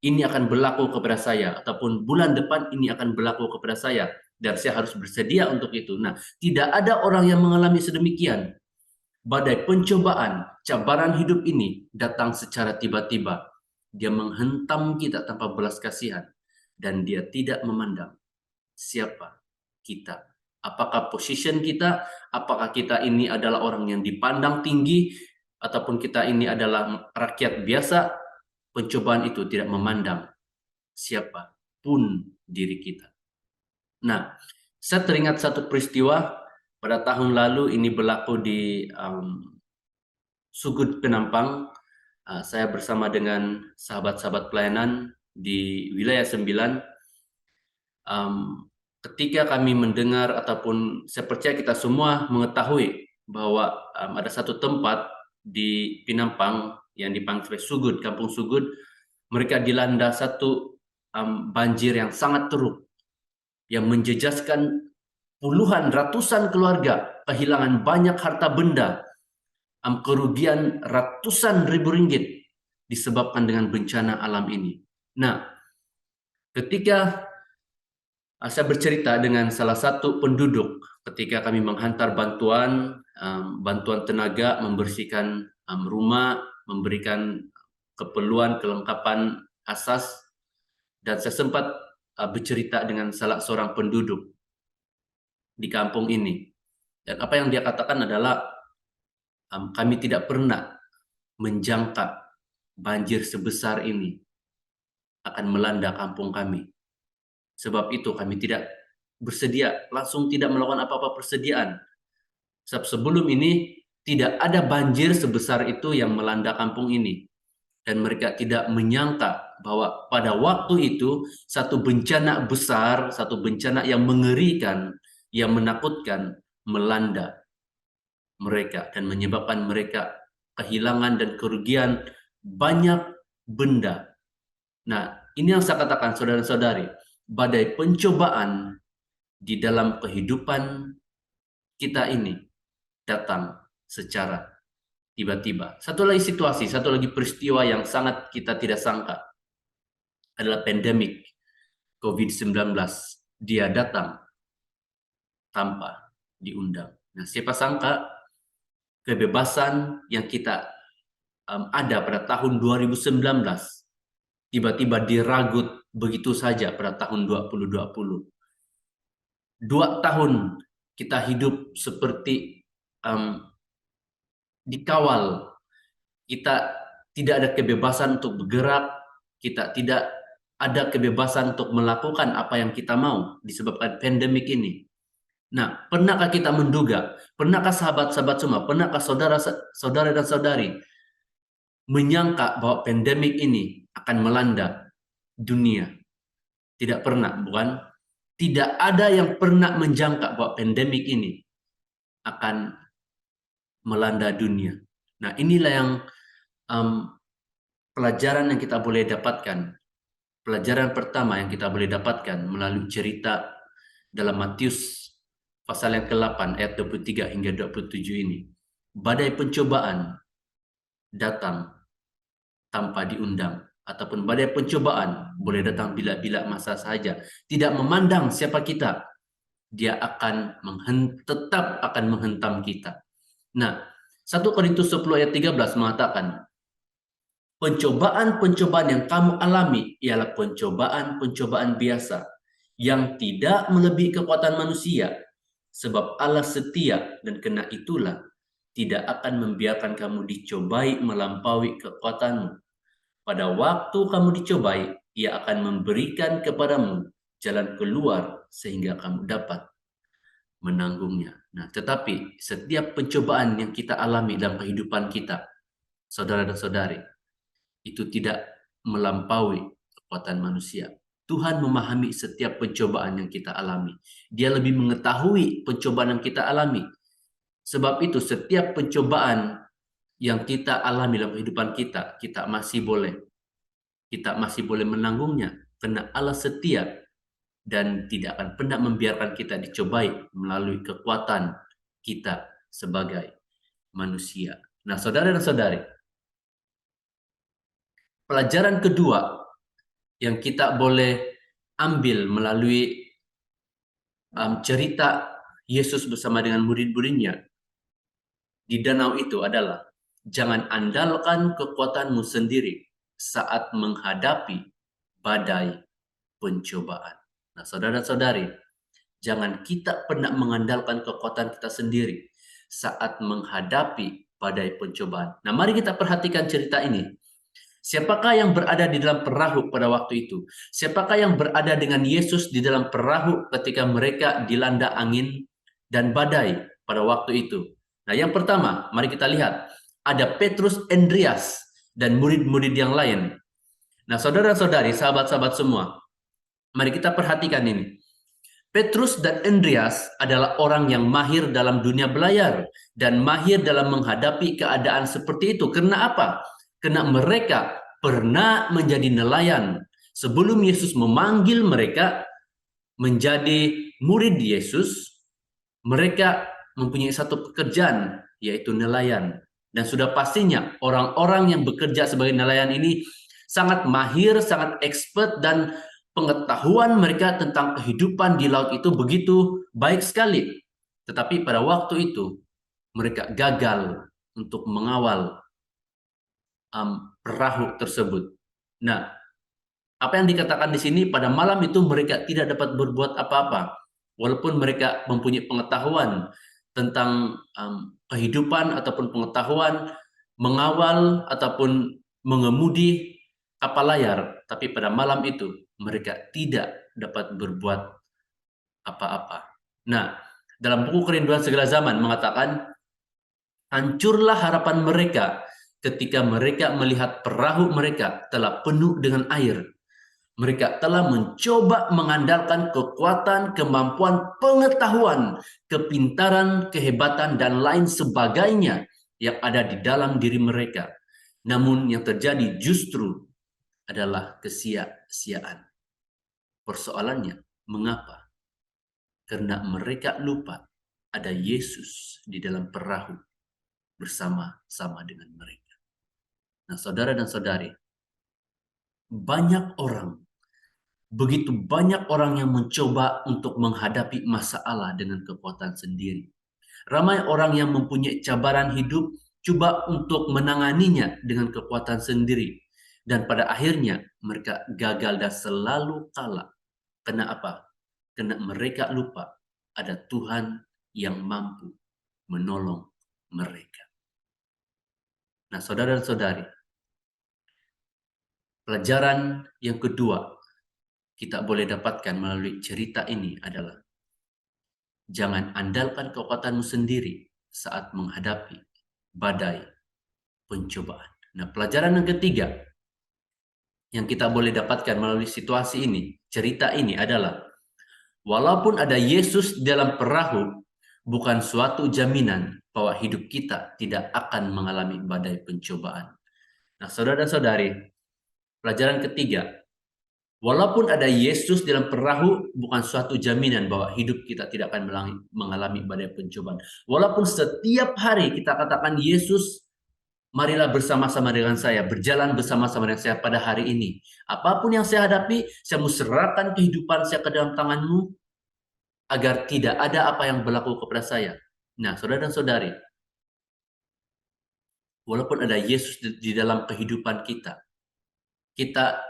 Speaker 11: ini akan berlaku kepada saya, ataupun bulan depan ini akan berlaku kepada saya, dan saya harus bersedia untuk itu. Nah, tidak ada orang yang mengalami sedemikian. Badai pencobaan, cabaran hidup ini datang secara tiba-tiba. Dia menghentam kita tanpa belas kasihan, dan dia tidak memandang siapa kita. Apakah position kita, apakah kita ini adalah orang yang dipandang tinggi, ataupun kita ini adalah rakyat biasa. Pencobaan itu tidak memandang siapa pun diri kita. Nah, saya teringat satu peristiwa pada tahun lalu, ini berlaku di Sugud Penampang. Saya bersama dengan sahabat-sahabat pelayanan di wilayah 9. Ketika kami mendengar, ataupun saya percaya kita semua mengetahui bahwa ada satu tempat di Penampang yang dipanggil Sugud, Kampung Sugud, mereka dilanda satu banjir yang sangat teruk, yang menjejaskan puluhan, ratusan keluarga, kehilangan banyak harta benda, kerugian ratusan ribu ringgit disebabkan dengan bencana alam ini. Nah, ketika saya bercerita dengan salah satu penduduk, ketika kami menghantar bantuan tenaga, membersihkan rumah, memberikan keperluan, kelengkapan asas, dan saya sempat bercerita dengan salah seorang penduduk di kampung ini. Dan apa yang dia katakan adalah, kami tidak pernah menjangka banjir sebesar ini akan melanda kampung kami. Sebab itu kami tidak bersedia, langsung tidak melakukan apa-apa persediaan. Sebab sebelum ini tidak ada banjir sebesar itu yang melanda kampung ini. Dan mereka tidak menyangka bahwa pada waktu itu satu bencana besar, satu bencana yang mengerikan, yang menakutkan melanda mereka dan menyebabkan mereka kehilangan dan kerugian banyak benda. Nah, ini yang saya katakan saudara-saudari, badai pencobaan di dalam kehidupan kita ini datang secara tiba-tiba. Satu lagi situasi, satu lagi peristiwa yang sangat kita tidak sangka adalah pandemik COVID-19. Dia datang tanpa diundang. Nah, siapa sangka kebebasan yang kita ada pada tahun 2019 tiba-tiba diragut begitu saja pada tahun 2020. 2 tahun kita hidup seperti dikawal. Kita tidak ada kebebasan untuk bergerak, kita tidak ada kebebasan untuk melakukan apa yang kita mau disebabkan pandemik ini. Nah, pernahkah kita menduga, pernahkah sahabat-sahabat semua, pernahkah saudara dan saudari menyangka bahwa pandemik ini akan melanda dunia? Tidak pernah, bukan? Tidak ada yang pernah menjangka bahwa pandemik ini akan melanda dunia. Nah, inilah yang pelajaran yang kita boleh dapatkan. Pelajaran pertama yang kita boleh dapatkan melalui cerita dalam Matius pasal yang ke-8 ayat 23 hingga 27 ini. Badai pencobaan datang tanpa diundang, ataupun badai pencobaan boleh datang bila-bila masa saja. Tidak memandang siapa kita, dia akan tetap akan menghentam kita. Nah, 1 Korintus 10 ayat 13 mengatakan, pencobaan-pencobaan yang kamu alami ialah pencobaan-pencobaan biasa yang tidak melebihi kekuatan manusia, sebab Allah setia dan karena itulah tidak akan membiarkan kamu dicobai melampaui kekuatanmu. Pada waktu kamu dicobai, Ia akan memberikan kepadamu jalan keluar sehingga kamu dapat menanggungnya. Nah, tetapi setiap pencobaan yang kita alami dalam kehidupan kita, saudara dan saudari, itu tidak melampaui kekuatan manusia. Tuhan memahami setiap pencobaan yang kita alami. Dia lebih mengetahui pencobaan yang kita alami. Sebab itu setiap pencobaan yang kita alami dalam kehidupan kita, kita masih boleh menanggungnya karena Allah setia dan tidak akan pernah membiarkan kita dicobai melalui kekuatan kita sebagai manusia. Nah, saudara dan saudari, pelajaran kedua yang kita boleh ambil melalui cerita Yesus bersama dengan murid-muridnya di danau itu adalah jangan andalkan kekuatanmu sendiri saat menghadapi badai pencobaan. Nah, saudara-saudari, jangan kita pernah mengandalkan kekuatan kita sendiri saat menghadapi badai pencobaan. Nah, mari kita perhatikan cerita ini. Siapakah yang berada di dalam perahu pada waktu itu? Siapakah yang berada dengan Yesus di dalam perahu ketika mereka dilanda angin dan badai pada waktu itu? Nah, yang pertama, mari kita lihat. Ada Petrus, Andreas, dan murid-murid yang lain. Nah, saudara-saudari, sahabat-sahabat semua, mari kita perhatikan ini. Petrus dan Andreas adalah orang yang mahir dalam dunia belayar dan mahir dalam menghadapi keadaan seperti itu. Karena apa? Karena mereka pernah menjadi nelayan. Sebelum Yesus memanggil mereka menjadi murid Yesus, mereka mempunyai satu pekerjaan, yaitu nelayan. Dan sudah pastinya orang-orang yang bekerja sebagai nelayan ini sangat mahir, sangat expert, dan pengetahuan mereka tentang kehidupan di laut itu begitu baik sekali. Tetapi pada waktu itu mereka gagal untuk mengawal perahu tersebut. Nah, apa yang dikatakan di sini, pada malam itu mereka tidak dapat berbuat apa-apa. Walaupun mereka mempunyai pengetahuan tentang kehidupan ataupun pengetahuan mengawal ataupun mengemudi kapal layar, tapi pada malam itu mereka tidak dapat berbuat apa-apa. Nah, dalam buku Kerinduan Segala Zaman mengatakan, hancurlah harapan mereka ketika mereka melihat perahu mereka telah penuh dengan air. Mereka telah mencoba mengandalkan kekuatan, kemampuan, pengetahuan, kepintaran, kehebatan, dan lain sebagainya yang ada di dalam diri mereka. Namun yang terjadi justru adalah kesia-siaan. Persoalannya, mengapa? Karena mereka lupa ada Yesus di dalam perahu bersama-sama dengan mereka. Nah, saudara dan saudari, begitu banyak orang yang mencoba untuk menghadapi masalah dengan kekuatan sendiri. Ramai orang yang mempunyai cabaran hidup coba untuk menanganinya dengan kekuatan sendiri. Dan pada akhirnya mereka gagal dan selalu kalah. Kenapa? Karena mereka lupa ada Tuhan yang mampu menolong mereka. Nah, saudara dan saudari, pelajaran yang kedua kita boleh dapatkan melalui cerita ini adalah jangan andalkan kekuatanmu sendiri saat menghadapi badai pencobaan. Nah, pelajaran yang ketiga yang kita boleh dapatkan melalui situasi ini, cerita ini adalah walaupun ada Yesus dalam perahu, bukan suatu jaminan bahwa hidup kita tidak akan mengalami badai pencobaan. Nah, saudara dan saudari, pelajaran ketiga, walaupun ada Yesus dalam perahu, bukan suatu jaminan bahwa hidup kita tidak akan mengalami badai pencobaan. Walaupun setiap hari kita katakan, Yesus, marilah bersama-sama dengan saya, berjalan bersama-sama dengan saya pada hari ini. Apapun yang saya hadapi, saya mau serahkan kehidupan saya ke dalam tanganmu, agar tidak ada apa yang berlaku kepada saya. Nah, saudara dan saudari, walaupun ada Yesus di dalam kehidupan kita, kita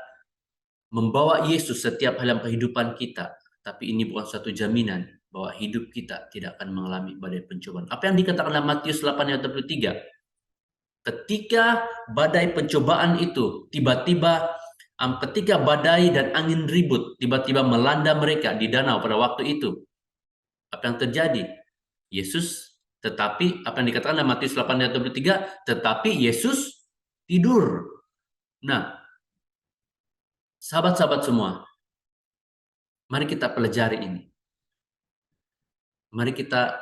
Speaker 11: membawa Yesus setiap dalam kehidupan kita, tapi ini bukan suatu jaminan bahwa hidup kita tidak akan mengalami badai pencobaan. Apa yang dikatakan dalam Matius 8:23? Ketika badai pencobaan itu tiba-tiba, ketika badai dan angin ribut tiba-tiba melanda mereka di danau pada waktu itu, apa yang terjadi? Apa yang dikatakan dalam Matius 8:23? Tetapi Yesus tidur. Nah, sahabat-sahabat semua, mari kita pelajari ini. Mari kita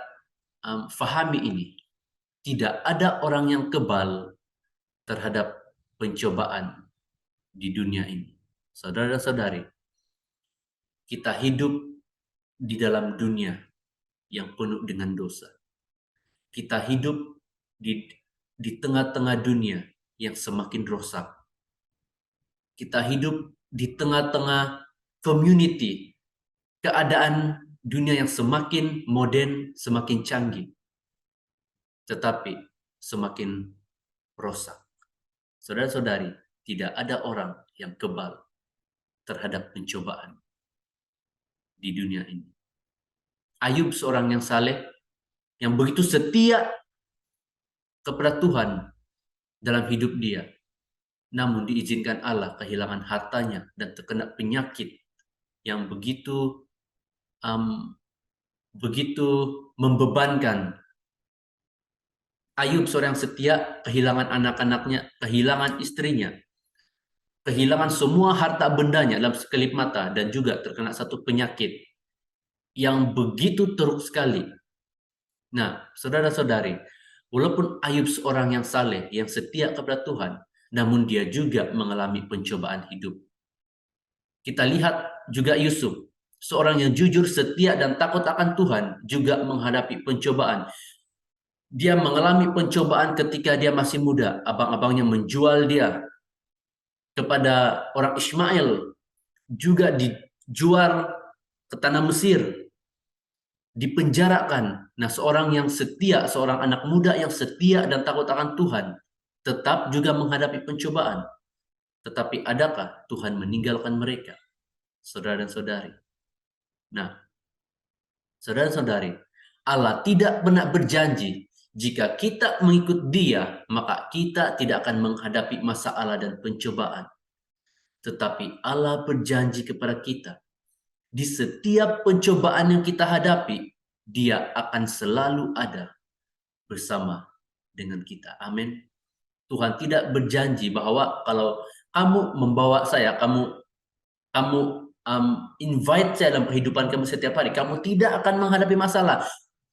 Speaker 11: fahami ini. Tidak ada orang yang kebal terhadap pencobaan di dunia ini. Saudara dan saudari, kita hidup di dalam dunia yang penuh dengan dosa. Kita hidup di tengah-tengah dunia yang semakin rusak. Kita hidup di tengah-tengah community, keadaan dunia yang semakin modern, semakin canggih, tetapi semakin rusak. Saudara-saudari, tidak ada orang yang kebal terhadap pencobaan di dunia ini. Ayub seorang yang saleh, yang begitu setia kepada Tuhan dalam hidup dia. Namun diizinkan Allah kehilangan hartanya dan terkena penyakit yang begitu membebankan. Ayub seorang setia kehilangan anak-anaknya, kehilangan istrinya, kehilangan semua harta bendanya dalam sekelip mata, dan juga terkena satu penyakit yang begitu teruk sekali. Nah, saudara-saudari, walaupun Ayub seorang yang saleh, yang setia kepada Tuhan, namun dia juga mengalami pencobaan hidup. Kita lihat juga Yusuf, seorang yang jujur, setia, dan takut akan Tuhan, juga menghadapi pencobaan. Dia mengalami pencobaan ketika dia masih muda. Abang-abangnya menjual dia kepada orang Ismail, juga dijual ke tanah Mesir, dipenjarakan. Nah, seorang yang setia, seorang anak muda yang setia dan takut akan Tuhan, tetap juga menghadapi pencobaan. Tetapi adakah Tuhan meninggalkan mereka? Saudara dan saudari. Nah, saudara dan saudari, Allah tidak pernah berjanji Jika kita mengikut Dia, maka kita tidak akan menghadapi masalah dan pencobaan. Tetapi Allah berjanji kepada kita, di setiap pencobaan yang kita hadapi, Dia akan selalu ada bersama dengan kita. Amin. Tuhan tidak berjanji bahwa kalau kamu membawa saya, kamu invite saya dalam kehidupan kamu setiap hari, kamu tidak akan menghadapi masalah.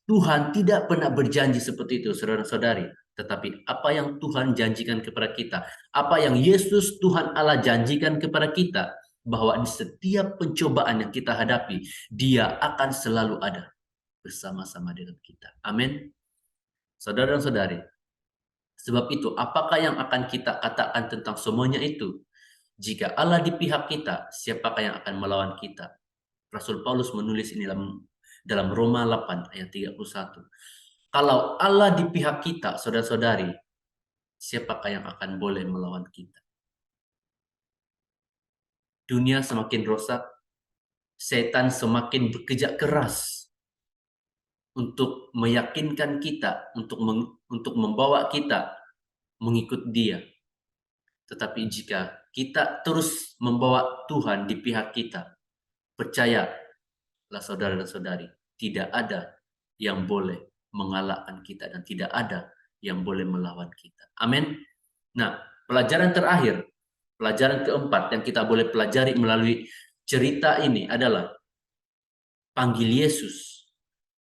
Speaker 11: Tuhan tidak pernah berjanji seperti itu, saudara-saudari. Tetapi apa yang Tuhan janjikan kepada kita, apa yang Yesus Tuhan Allah janjikan kepada kita, bahwa di setiap pencobaan yang kita hadapi, Dia akan selalu ada bersama-sama dengan kita. Amin. Saudara dan saudari, sebab itu apakah yang akan kita katakan tentang semuanya itu? Jika Allah di pihak kita, siapakah yang akan melawan kita? Rasul Paulus menulis ini dalam Roma 8 ayat 31. Kalau Allah di pihak kita, saudara-saudari, siapakah yang akan boleh melawan kita? Dunia semakin rusak, setan semakin bekerja keras untuk meyakinkan kita, untuk membawa kita mengikut Dia. Tetapi jika kita terus membawa Tuhan di pihak kita, percayalah saudara dan saudari, tidak ada yang boleh mengalahkan kita dan tidak ada yang boleh melawan kita. Amin. Nah, pelajaran terakhir, pelajaran keempat yang kita boleh pelajari melalui cerita ini adalah panggil Yesus,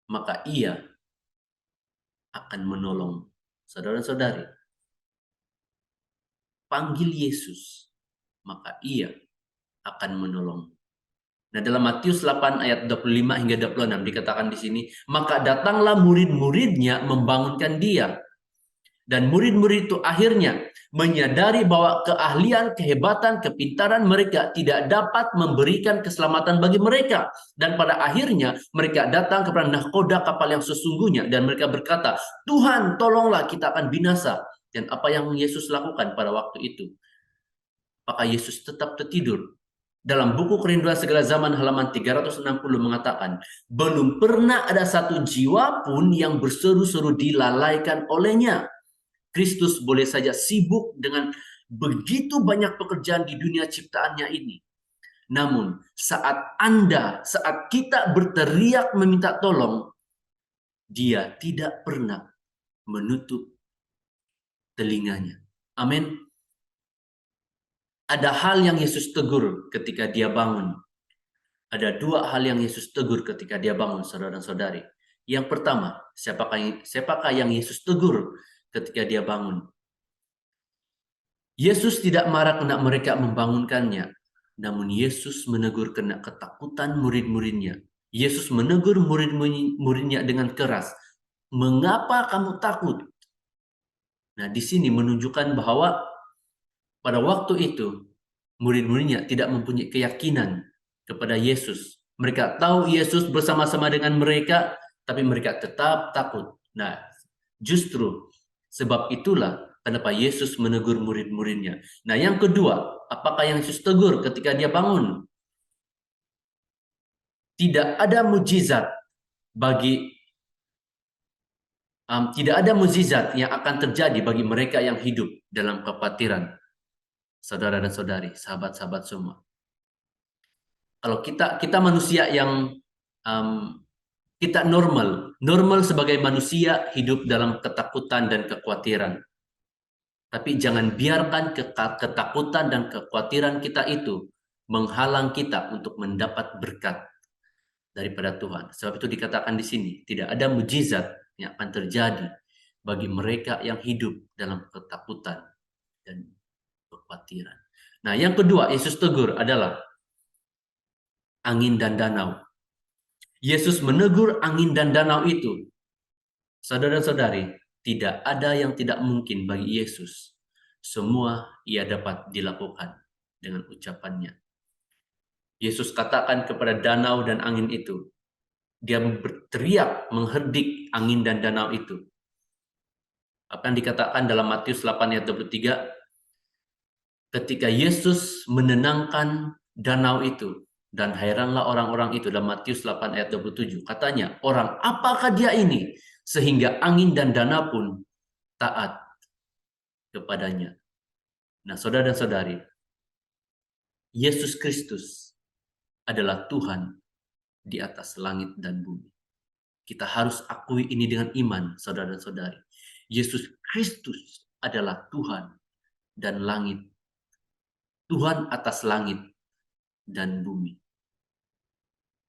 Speaker 11: maka Ia akan menolong. Saudara dan saudari, panggil Yesus, maka Ia akan menolong. Nah, dalam Matius 8 ayat 25 hingga 26 dikatakan di sini, maka datanglah murid-muridnya membangunkan Dia. Dan murid-murid itu akhirnya menyadari bahwa keahlian, kehebatan, kepintaran mereka tidak dapat memberikan keselamatan bagi mereka. Dan pada akhirnya mereka datang kepada nahkoda kapal yang sesungguhnya dan mereka berkata, Tuhan tolonglah, kita akan binasa. Dan apa yang Yesus lakukan pada waktu itu? Apakah Yesus tetap tertidur? Dalam buku Kerinduan Segala Zaman halaman 360 mengatakan, belum pernah ada satu jiwa pun yang berseru-seru dilalaikan olehnya. Kristus boleh saja sibuk dengan begitu banyak pekerjaan di dunia ciptaannya ini. Namun saat kita berteriak meminta tolong, Dia tidak pernah menutup telinganya. Amin. Ada hal yang Yesus tegur ketika Dia bangun. Ada dua hal yang Yesus tegur ketika Dia bangun, saudara dan saudari. Yang pertama, siapakah yang Yesus tegur ketika Dia bangun? Yesus tidak marah karena mereka membangunkannya, namun Yesus menegur karena ketakutan murid-muridnya. Yesus menegur murid-muridnya dengan keras. Mengapa kamu takut? Nah, di sini menunjukkan bahwa pada waktu itu murid-muridnya tidak mempunyai keyakinan kepada Yesus. Mereka tahu Yesus bersama-sama dengan mereka, tapi mereka tetap takut. Nah, justru sebab itulah kenapa Yesus menegur murid-muridnya. Nah, yang kedua, apakah yang Yesus tegur ketika Dia bangun? Tidak ada mukjizat tidak ada mukjizat yang akan terjadi bagi mereka yang hidup dalam kekhawatiran. Saudara dan saudari, sahabat-sahabat semua. Kalau kita manusia yang kita normal sebagai manusia hidup dalam ketakutan dan kekhawatiran. Tapi jangan biarkan ketakutan dan kekhawatiran kita itu menghalang kita untuk mendapat berkat daripada Tuhan. Sebab itu dikatakan di sini, tidak ada mukjizat yang akan terjadi bagi mereka yang hidup dalam ketakutan dan kekhawatiran. Nah, yang kedua Yesus tegur adalah angin dan danau. Yesus menegur angin dan danau itu. Saudara-saudari, tidak ada yang tidak mungkin bagi Yesus. Semua Ia dapat dilakukan dengan ucapannya. Yesus katakan kepada danau dan angin itu. Dia berteriak mengherdik angin dan danau itu. Apa yang dikatakan dalam Matius 8 ayat 23? Ketika Yesus menenangkan danau itu, dan heranlah orang-orang itu dalam Matius 8 ayat 27. Katanya, orang apakah dia ini? sehingga angin dan danau pun taat kepadanya. Nah, saudara dan saudari, Yesus Kristus adalah Tuhan di atas langit dan bumi. Kita harus akui ini dengan iman, saudara dan saudari. Yesus Kristus adalah Tuhan dan langit. Tuhan atas langit dan bumi.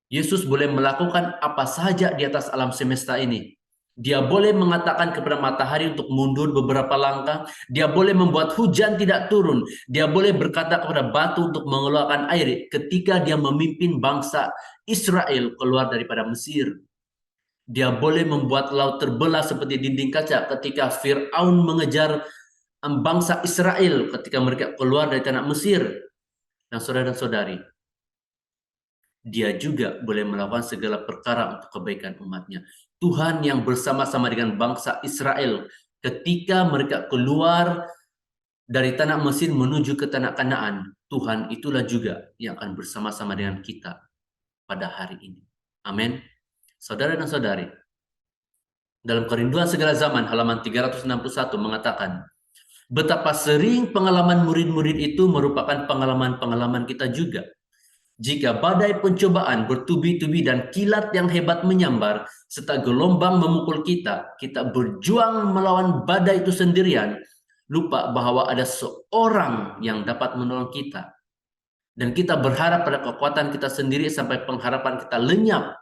Speaker 11: Yesus boleh melakukan apa saja di atas alam semesta ini. Dia boleh mengatakan kepada matahari untuk mundur beberapa langkah. Dia boleh membuat hujan tidak turun. Dia boleh berkata kepada batu untuk mengeluarkan air ketika dia memimpin bangsa Israel keluar daripada Mesir. Dia boleh membuat laut terbelah seperti dinding kaca ketika Fir'aun mengejar bangsa Israel ketika mereka keluar dari tanah Mesir. Nah, saudara dan saudari, dia juga boleh melakukan segala perkara untuk kebaikan umatnya. Tuhan yang bersama-sama dengan bangsa Israel ketika mereka keluar dari tanah Mesir menuju ke tanah Kanaan, Tuhan itulah juga yang akan bersama-sama dengan kita pada hari ini. Amin. Saudara dan saudari, dalam Kerinduan Segala Zaman halaman 361 mengatakan, betapa sering pengalaman murid-murid itu merupakan pengalaman-pengalaman kita juga. Jika badai pencobaan bertubi-tubi dan kilat yang hebat menyambar, serta gelombang memukul kita, kita berjuang melawan badai itu sendirian, lupa bahwa ada seorang yang dapat menolong kita. Dan kita berharap pada kekuatan kita sendiri sampai pengharapan kita lenyap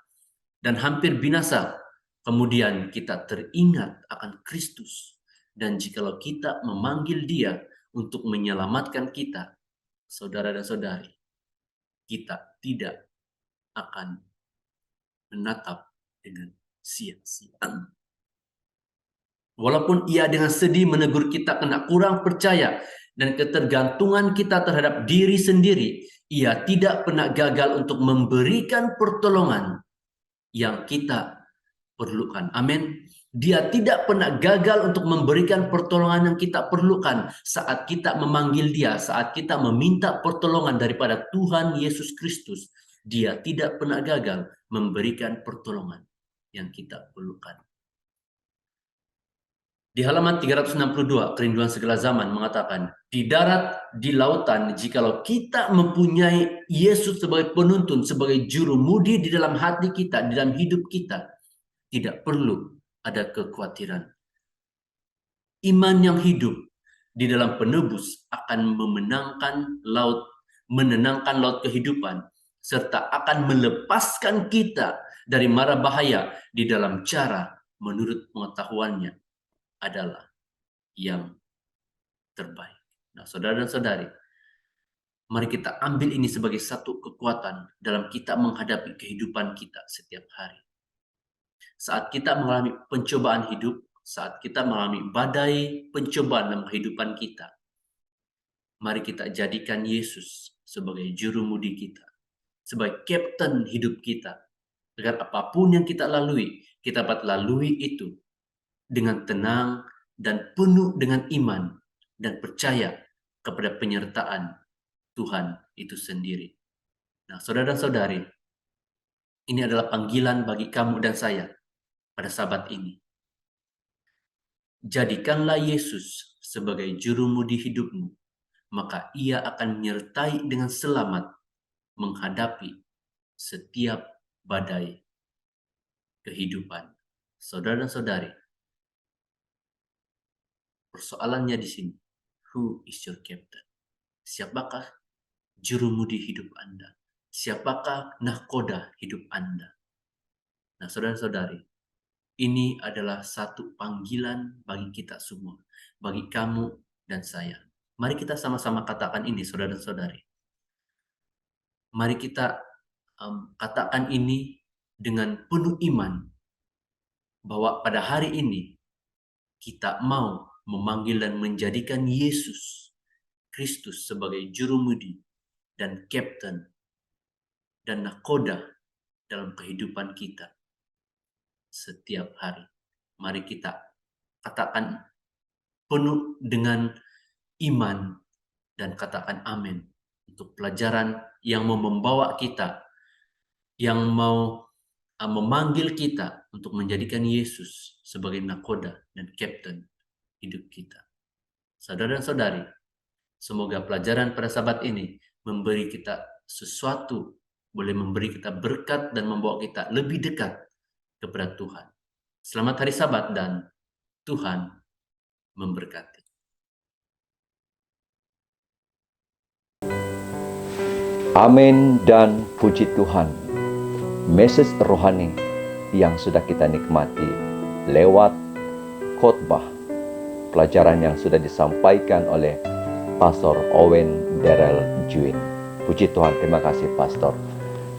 Speaker 11: dan hampir binasa. Kemudian kita teringat akan Kristus. Dan jikalau kita memanggil Dia untuk menyelamatkan kita, saudara dan saudari, kita tidak akan menatap dengan sia-sia. Walaupun Ia dengan sedih menegur kita kena kurang percaya dan ketergantungan kita terhadap diri sendiri, Ia tidak pernah gagal untuk memberikan pertolongan yang kita perlukan. Amin. Dia tidak pernah gagal untuk memberikan pertolongan yang kita perlukan saat kita memanggil Dia, saat kita meminta pertolongan daripada Tuhan Yesus Kristus. Dia tidak pernah gagal memberikan pertolongan yang kita perlukan. Di halaman 362, Kerinduan Segala Zaman mengatakan, di darat, di lautan, jikalau kita mempunyai Yesus sebagai penuntun, sebagai juru mudi di dalam hati kita, di dalam hidup kita, tidak perlu ada kekhawatiran. Iman yang hidup di dalam penebus akan menenangkan laut kehidupan, serta akan melepaskan kita dari mara bahaya di dalam cara menurut pengetahuannya adalah yang terbaik. Nah, saudara dan saudari, mari kita ambil ini sebagai satu kekuatan dalam kita menghadapi kehidupan kita setiap hari. Saat kita mengalami pencobaan hidup, saat kita mengalami badai pencobaan dalam kehidupan kita, mari kita jadikan Yesus sebagai juru mudi kita, sebagai kapten hidup kita, agar apapun yang kita lalui, kita dapat lalui itu dengan tenang dan penuh dengan iman dan percaya kepada penyertaan Tuhan itu sendiri. Nah, saudara dan saudari, ini adalah panggilan bagi kamu dan saya pada sabat ini. Jadikanlah Yesus sebagai juru mudi hidupmu, maka Ia akan menyertai dengan selamat menghadapi setiap badai kehidupan. Saudara dan saudari, persoalannya di sini, who is your captain? Siapakah juru mudi hidup Anda? Siapakah nahkoda hidup Anda? Nah, saudara-saudari, ini adalah satu panggilan bagi kita semua, bagi kamu dan saya. Mari kita sama-sama katakan ini, saudara dan saudari. Mari kita katakan ini dengan penuh iman, bahwa pada hari ini kita mau memanggil dan menjadikan Yesus Kristus sebagai juru mudi dan kapten dan nahkoda dalam kehidupan kita setiap hari. Mari kita katakan penuh dengan iman dan katakan amin untuk pelajaran yang mau membawa kita, yang mau memanggil kita untuk menjadikan Yesus sebagai nakoda dan kapten hidup kita. Saudara dan saudari, semoga pelajaran pada Sabat ini memberi kita sesuatu, boleh memberi kita berkat dan membawa kita lebih dekat kepada Tuhan. Selamat hari Sabat dan Tuhan memberkati.
Speaker 5: Amin dan puji Tuhan. Message rohani yang sudah kita nikmati lewat khotbah, pelajaran yang sudah disampaikan oleh Pastor Owen Darrell Juin. Puji Tuhan, terima kasih Pastor.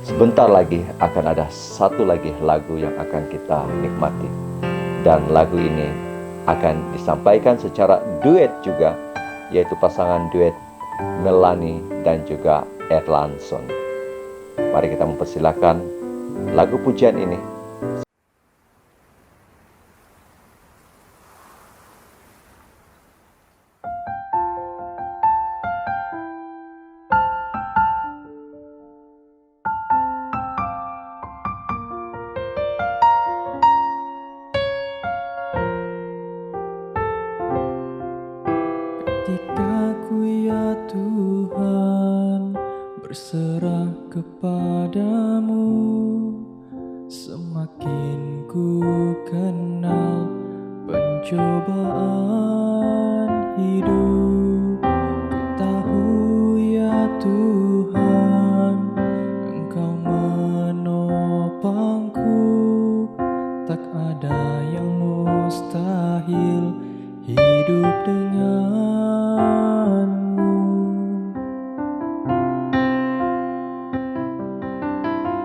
Speaker 5: Sebentar lagi akan ada satu lagi lagu yang akan kita nikmati. Dan lagu ini akan disampaikan secara duet juga, yaitu pasangan duet Melanie dan juga Erlandson. Mari kita mempersilakan lagu pujian ini.
Speaker 8: Ketika ku ya Tuhan berserah kepadamu, semakin ku kenal pencobaan hidup. Ku tahu ya Tuhan, Engkau menopangku, tak ada yang mustahil hidup denganmu.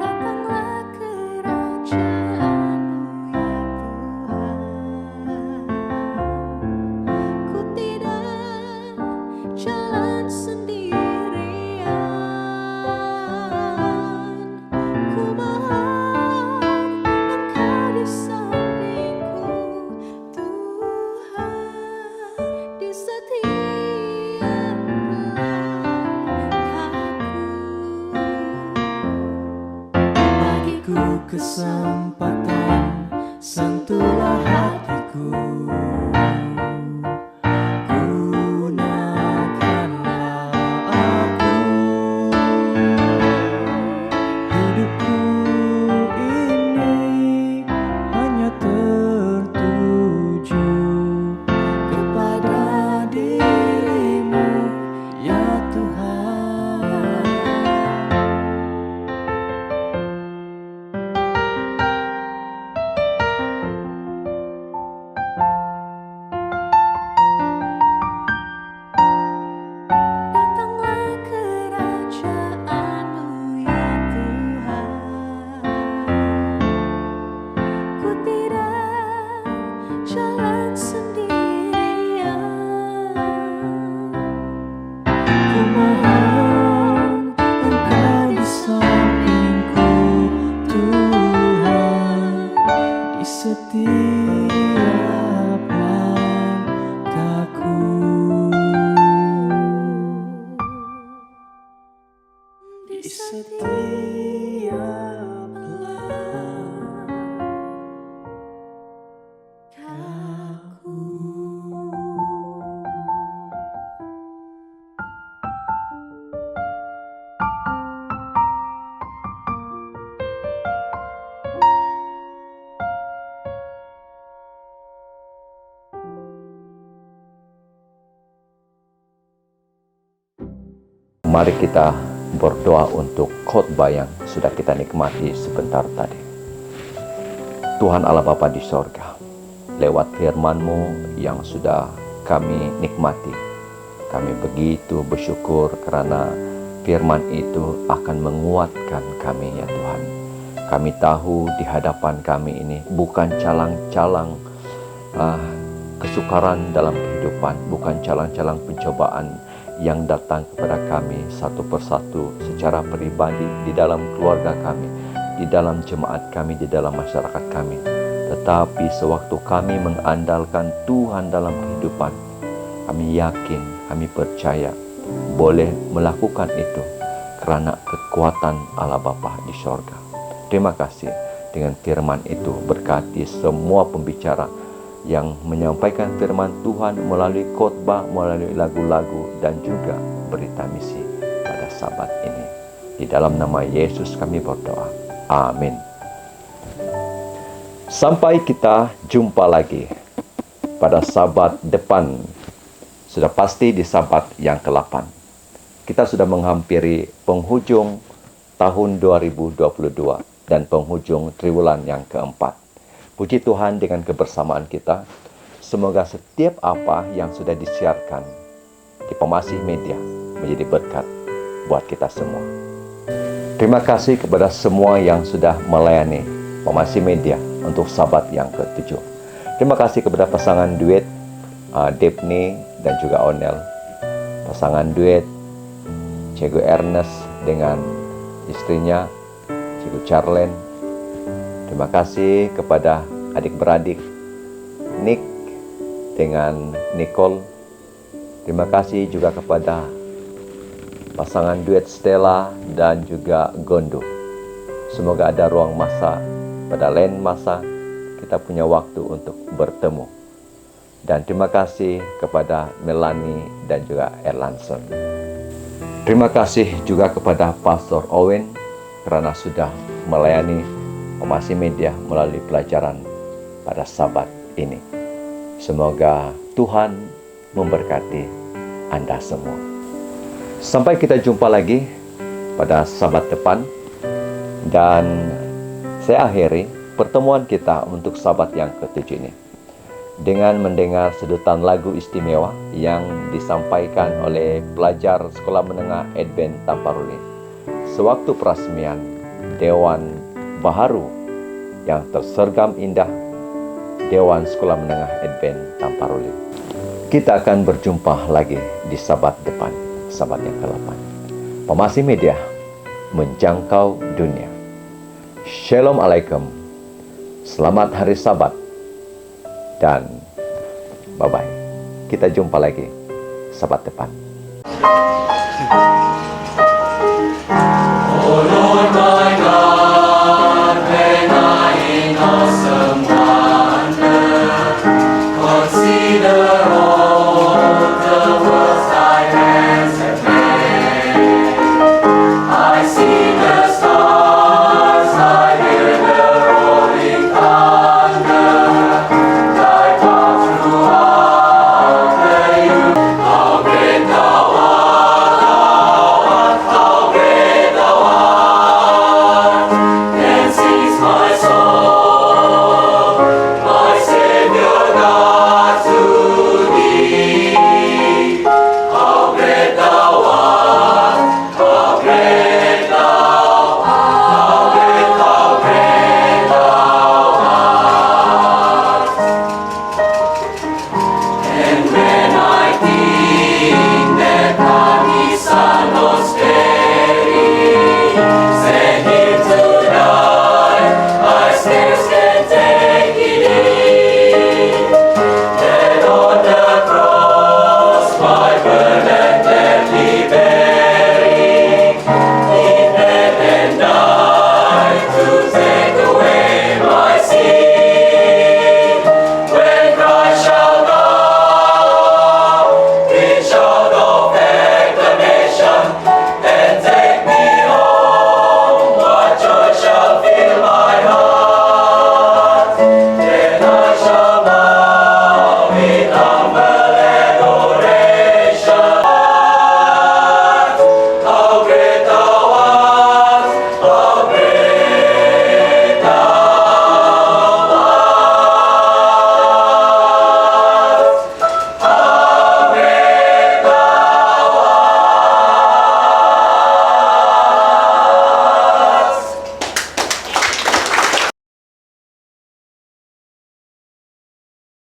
Speaker 7: Datanglah kerajaanmu ya Tuhan. Ku tidak jalan sendirian. Ku mohon Engkau di sampingku, Tuhan, di setiap
Speaker 8: Bagiku kesempatan, sentuhlah hatiku. Gunakanlah aku. Hidupku ini hanya tertuju kepada dirimu ya Tuhan.
Speaker 7: Datanglah kerajaanmu ya Tuhan. Ku tidak jalan sendirian. Ku mohon Engkau di sampingku, Tuhan, di setiap langkahku. Di setiap langkahku.
Speaker 5: Mari kita berdoa untuk khotbah yang sudah kita nikmati sebentar tadi. Tuhan Allah Bapa di sorga, lewat firman-Mu yang sudah kami nikmati, kami begitu bersyukur karena firman itu akan menguatkan kami ya Tuhan. Kami tahu di hadapan kami ini bukan calang-calang kesukaran dalam kehidupan, bukan calang-calang pencobaan yang datang kepada kami satu persatu secara pribadi di dalam keluarga kami, di dalam jemaat kami, di dalam masyarakat kami. Tetapi sewaktu kami mengandalkan Tuhan dalam kehidupan, kami yakin, kami percaya boleh melakukan itu karena kekuatan Allah Bapa di sorga. Terima kasih. dengan firman itu. Berkati semua pembicara yang menyampaikan firman Tuhan melalui khotbah, melalui lagu-lagu, dan juga berita misi pada Sabat ini. Di dalam nama Yesus kami berdoa. Amin. Sampai kita jumpa lagi pada Sabat depan. Sudah pasti di Sabat yang ke-8. Kita sudah menghampiri penghujung tahun 2022 dan penghujung triwulan yang keempat. Puji Tuhan, dengan kebersamaan kita, semoga setiap apa yang sudah disiarkan di Pemasih Media menjadi berkat buat kita semua. Terima kasih kepada semua yang sudah melayani Pemasih Media untuk Sabat yang ke-7. Terima kasih kepada pasangan duet Daphne dan juga Onel, pasangan duet Cikgu Ernest dengan istrinya Cikgu Charlene. Terima kasih kepada adik-beradik Nick dengan Nicole. Terima kasih juga kepada pasangan duet Stella dan juga Gondo. Semoga ada ruang masa, pada lain masa kita punya waktu untuk bertemu. Dan terima kasih kepada Melanie dan juga Erlandson. Terima kasih juga kepada Pastor Owen karena sudah melayani Pemasih Media melalui pelajaran pada Sabat ini. Semoga Tuhan memberkati Anda semua. Sampai kita jumpa lagi pada Sabat depan. Dan saya akhiri pertemuan kita untuk Sabat yang ke-7 ini dengan mendengar sedutan lagu istimewa yang disampaikan oleh pelajar Sekolah Menengah Advent Tamparuli sewaktu peresmian Dewan Baharu yang tersergam indah Dewan Sekolah Menengah Advent Tamparuli. Kita akan berjumpa lagi di Sabat depan, Sabat yang ke-8. Pemasih Media menjangkau dunia. Shalom Alaikum. Selamat Hari Sabat. Dan bye-bye. Kita jumpa lagi Sabat depan.